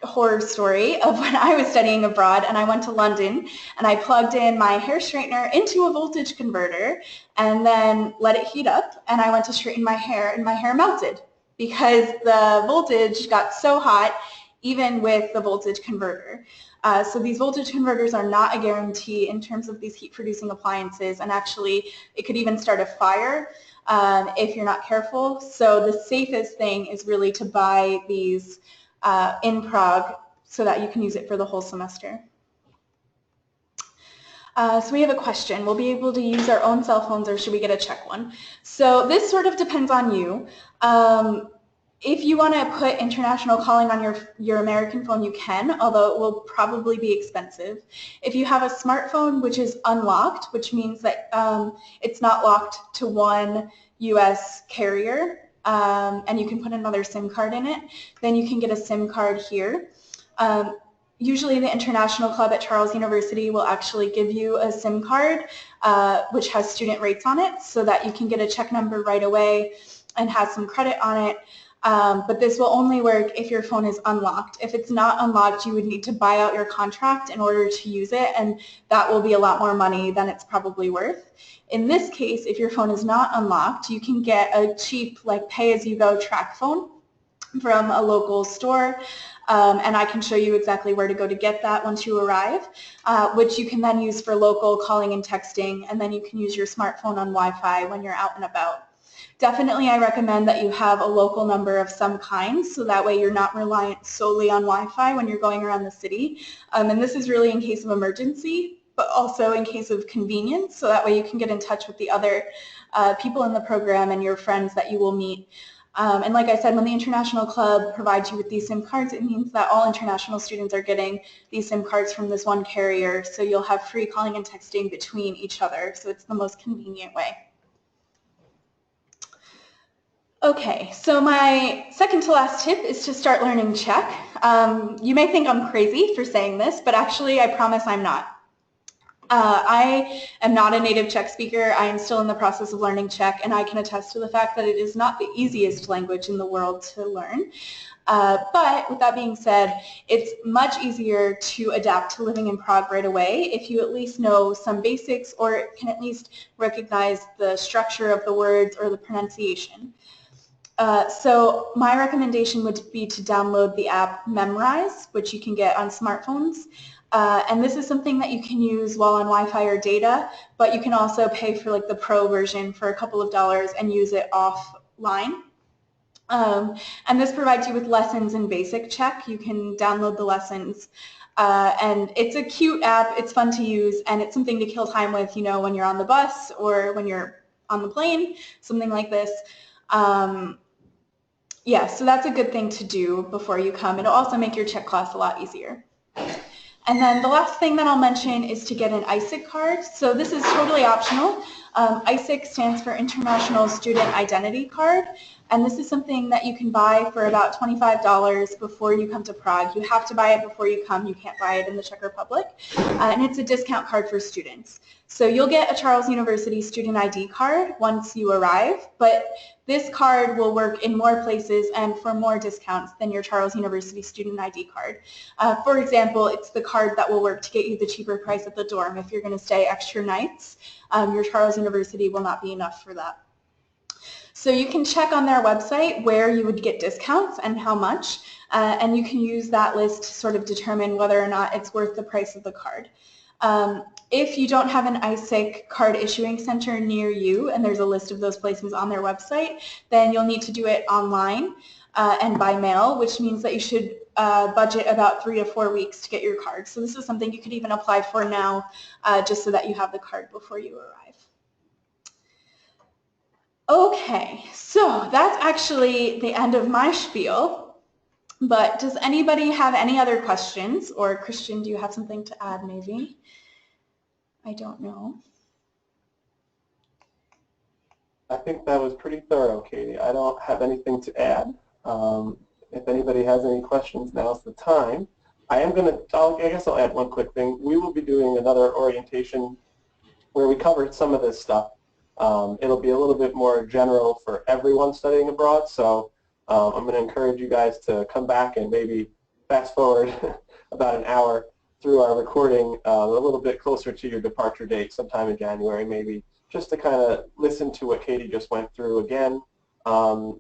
horror story of when I was studying abroad and I went to London and I plugged in my hair straightener into a voltage converter and then let it heat up, and I went to straighten my hair and my hair melted because the voltage got so hot even with the voltage converter. So these voltage converters are not a guarantee in terms of these heat-producing appliances, and actually it could even start a fire if you're not careful. So the safest thing is really to buy these in Prague so that you can use it for the whole semester. So we have a question. We'll be able to use our own cell phones, or should we get a Czech one? So this sort of depends on you. If you want to put international calling on your American phone, you can, although it will probably be expensive. If you have a smartphone which is unlocked, which means that it's not locked to one US carrier, and you can put another SIM card in it, then you can get a SIM card here. Usually the International Club at Charles University will actually give you a SIM card which has student rates on it so that you can get a Czech number right away and has some credit on it. But this will only work if your phone is unlocked. If it's not unlocked, you would need to buy out your contract in order to use it, and that will be a lot more money than it's probably worth. In this case, if your phone is not unlocked, you can get a cheap, like, pay-as-you-go track phone from a local store, and I can show you exactly where to go to get that once you arrive, which you can then use for local calling and texting, and then you can use your smartphone on Wi-Fi when you're out and about. Definitely, I recommend that you have a local number of some kind, so that way you're not reliant solely on Wi-Fi when you're going around the city. And this is really in case of emergency, but also in case of convenience, so that way you can get in touch with the other people in the program and your friends that you will meet. And like I said, when the International Club provides you with these SIM cards, it means that all international students are getting these SIM cards from this one carrier, so you'll have free calling and texting between each other, so it's the most convenient way. Okay, so my second to last tip is to start learning Czech. You may think I'm crazy for saying this, but actually I promise I'm not. I am not a native Czech speaker. I am still in the process of learning Czech, and I can attest to the fact that it is not the easiest language in the world to learn. But with that being said, it's much easier to adapt to living in Prague right away if you at least know some basics or can at least recognize the structure of the words or the pronunciation. So my recommendation would be to download the app Memrise, which you can get on smartphones. And this is something that you can use while on Wi-Fi or data, but you can also pay for like the pro version for a couple of dollars and use it offline. And this provides you with lessons in basic Czech. You can download the lessons. And it's a cute app, it's fun to use, and it's something to kill time with, you know, when you're on the bus or when you're on the plane, something like this. Yeah, so that's a good thing to do before you come. It'll also make your Czech class a lot easier. And then the last thing that I'll mention is to get an ISIC card. So this is totally optional. ISIC stands for International Student Identity Card, and this is something that you can buy for about $25 before you come to Prague. You have to buy it before you come. You can't buy it in the Czech Republic. And it's a discount card for students. So you'll get a Charles University student ID card once you arrive, but this card will work in more places and for more discounts than your Charles University student ID card. For example, it's the card that will work to get you the cheaper price at the dorm if you're going to stay extra nights. Your Charles University will not be enough for that. So you can check on their website where you would get discounts and how much, and you can use that list to sort of determine whether or not it's worth the price of the card. If you don't have an ISIC card issuing center near you, and there's a list of those places on their website, then you'll need to do it online and by mail, which means that you should budget about 3 to 4 weeks to get your card. So this is something you could even apply for now just so that you have the card before you arrive. Okay, so that's actually the end of my spiel, but does anybody have any other questions? Or Christian, do you have something to add maybe? I don't know. I think that was pretty thorough, Katie. I don't have anything to add. If anybody has any questions, now's the time. I guess I'll add one quick thing. We will be doing another orientation where we covered some of this stuff. It'll be a little bit more general for everyone studying abroad, so I'm going to encourage you guys to come back and maybe fast forward about an hour through our recording a little bit closer to your departure date, sometime in January maybe, just to kind of listen to what Katie just went through again,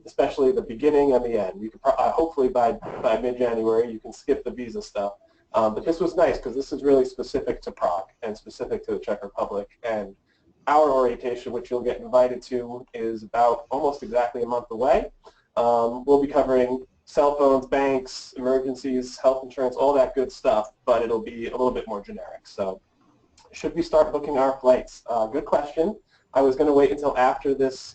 especially the beginning and the end. You can hopefully by mid-January you can skip the visa stuff. But this was nice because this is really specific to Prague and specific to the Czech Republic. And our orientation, which you'll get invited to, is about almost exactly a month away. We'll be covering cell phones, banks, emergencies, health insurance, all that good stuff, but it'll be a little bit more generic. So should we start booking our flights? Good question. I was going to wait until after this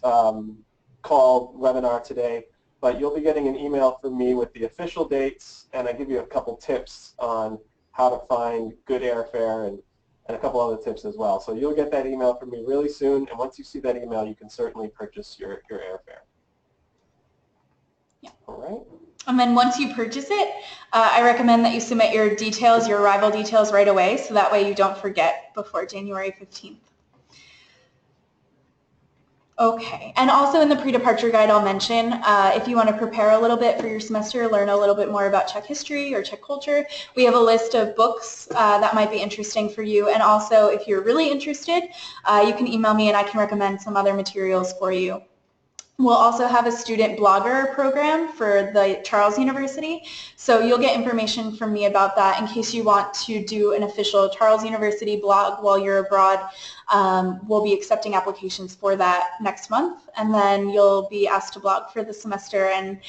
webinar today, but you'll be getting an email from me with the official dates, and I give you a couple tips on how to find good airfare and a couple other tips as well. So you'll get that email from me really soon, and once you see that email, you can certainly purchase your airfare. Yeah. All right. And then once you purchase it, I recommend that you submit your details, your arrival details right away, so that way you don't forget before January 15th. Okay, and also in the pre-departure guide I'll mention, if you want to prepare a little bit for your semester, learn a little bit more about Czech history or Czech culture, we have a list of books that might be interesting for you. And also, if you're really interested, you can email me and I can recommend some other materials for you. We'll also have a student blogger program for the Charles University, so you'll get information from me about that in case you want to do an official Charles University blog while you're abroad. We'll be accepting applications for that next month, and then you'll be asked to blog for the semester, and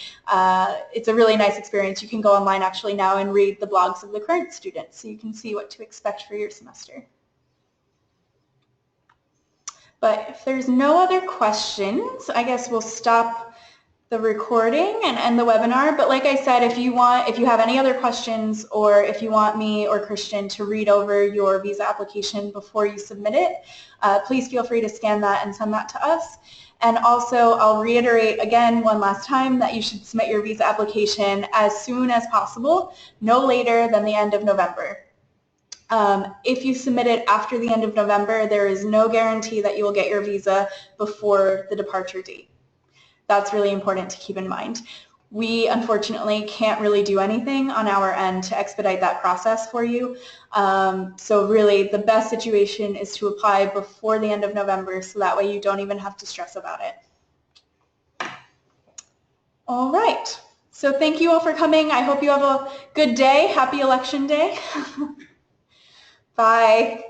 it's a really nice experience. You can go online actually now and read the blogs of the current students, so you can see what to expect for your semester. But if there's no other questions, I guess we'll stop the recording and end the webinar. But like I said, if you have any other questions, or if you want me or Christian to read over your visa application before you submit it, please feel free to scan that and send that to us. And also, I'll reiterate again one last time that you should submit your visa application as soon as possible, no later than the end of November. If you submit it after the end of November, there is no guarantee that you will get your visa before the departure date. That's really important to keep in mind. We unfortunately can't really do anything on our end to expedite that process for you. So really the best situation is to apply before the end of November, so that way you don't even have to stress about it. All right. So thank you all for coming. I hope you have a good day. Happy election day. Bye.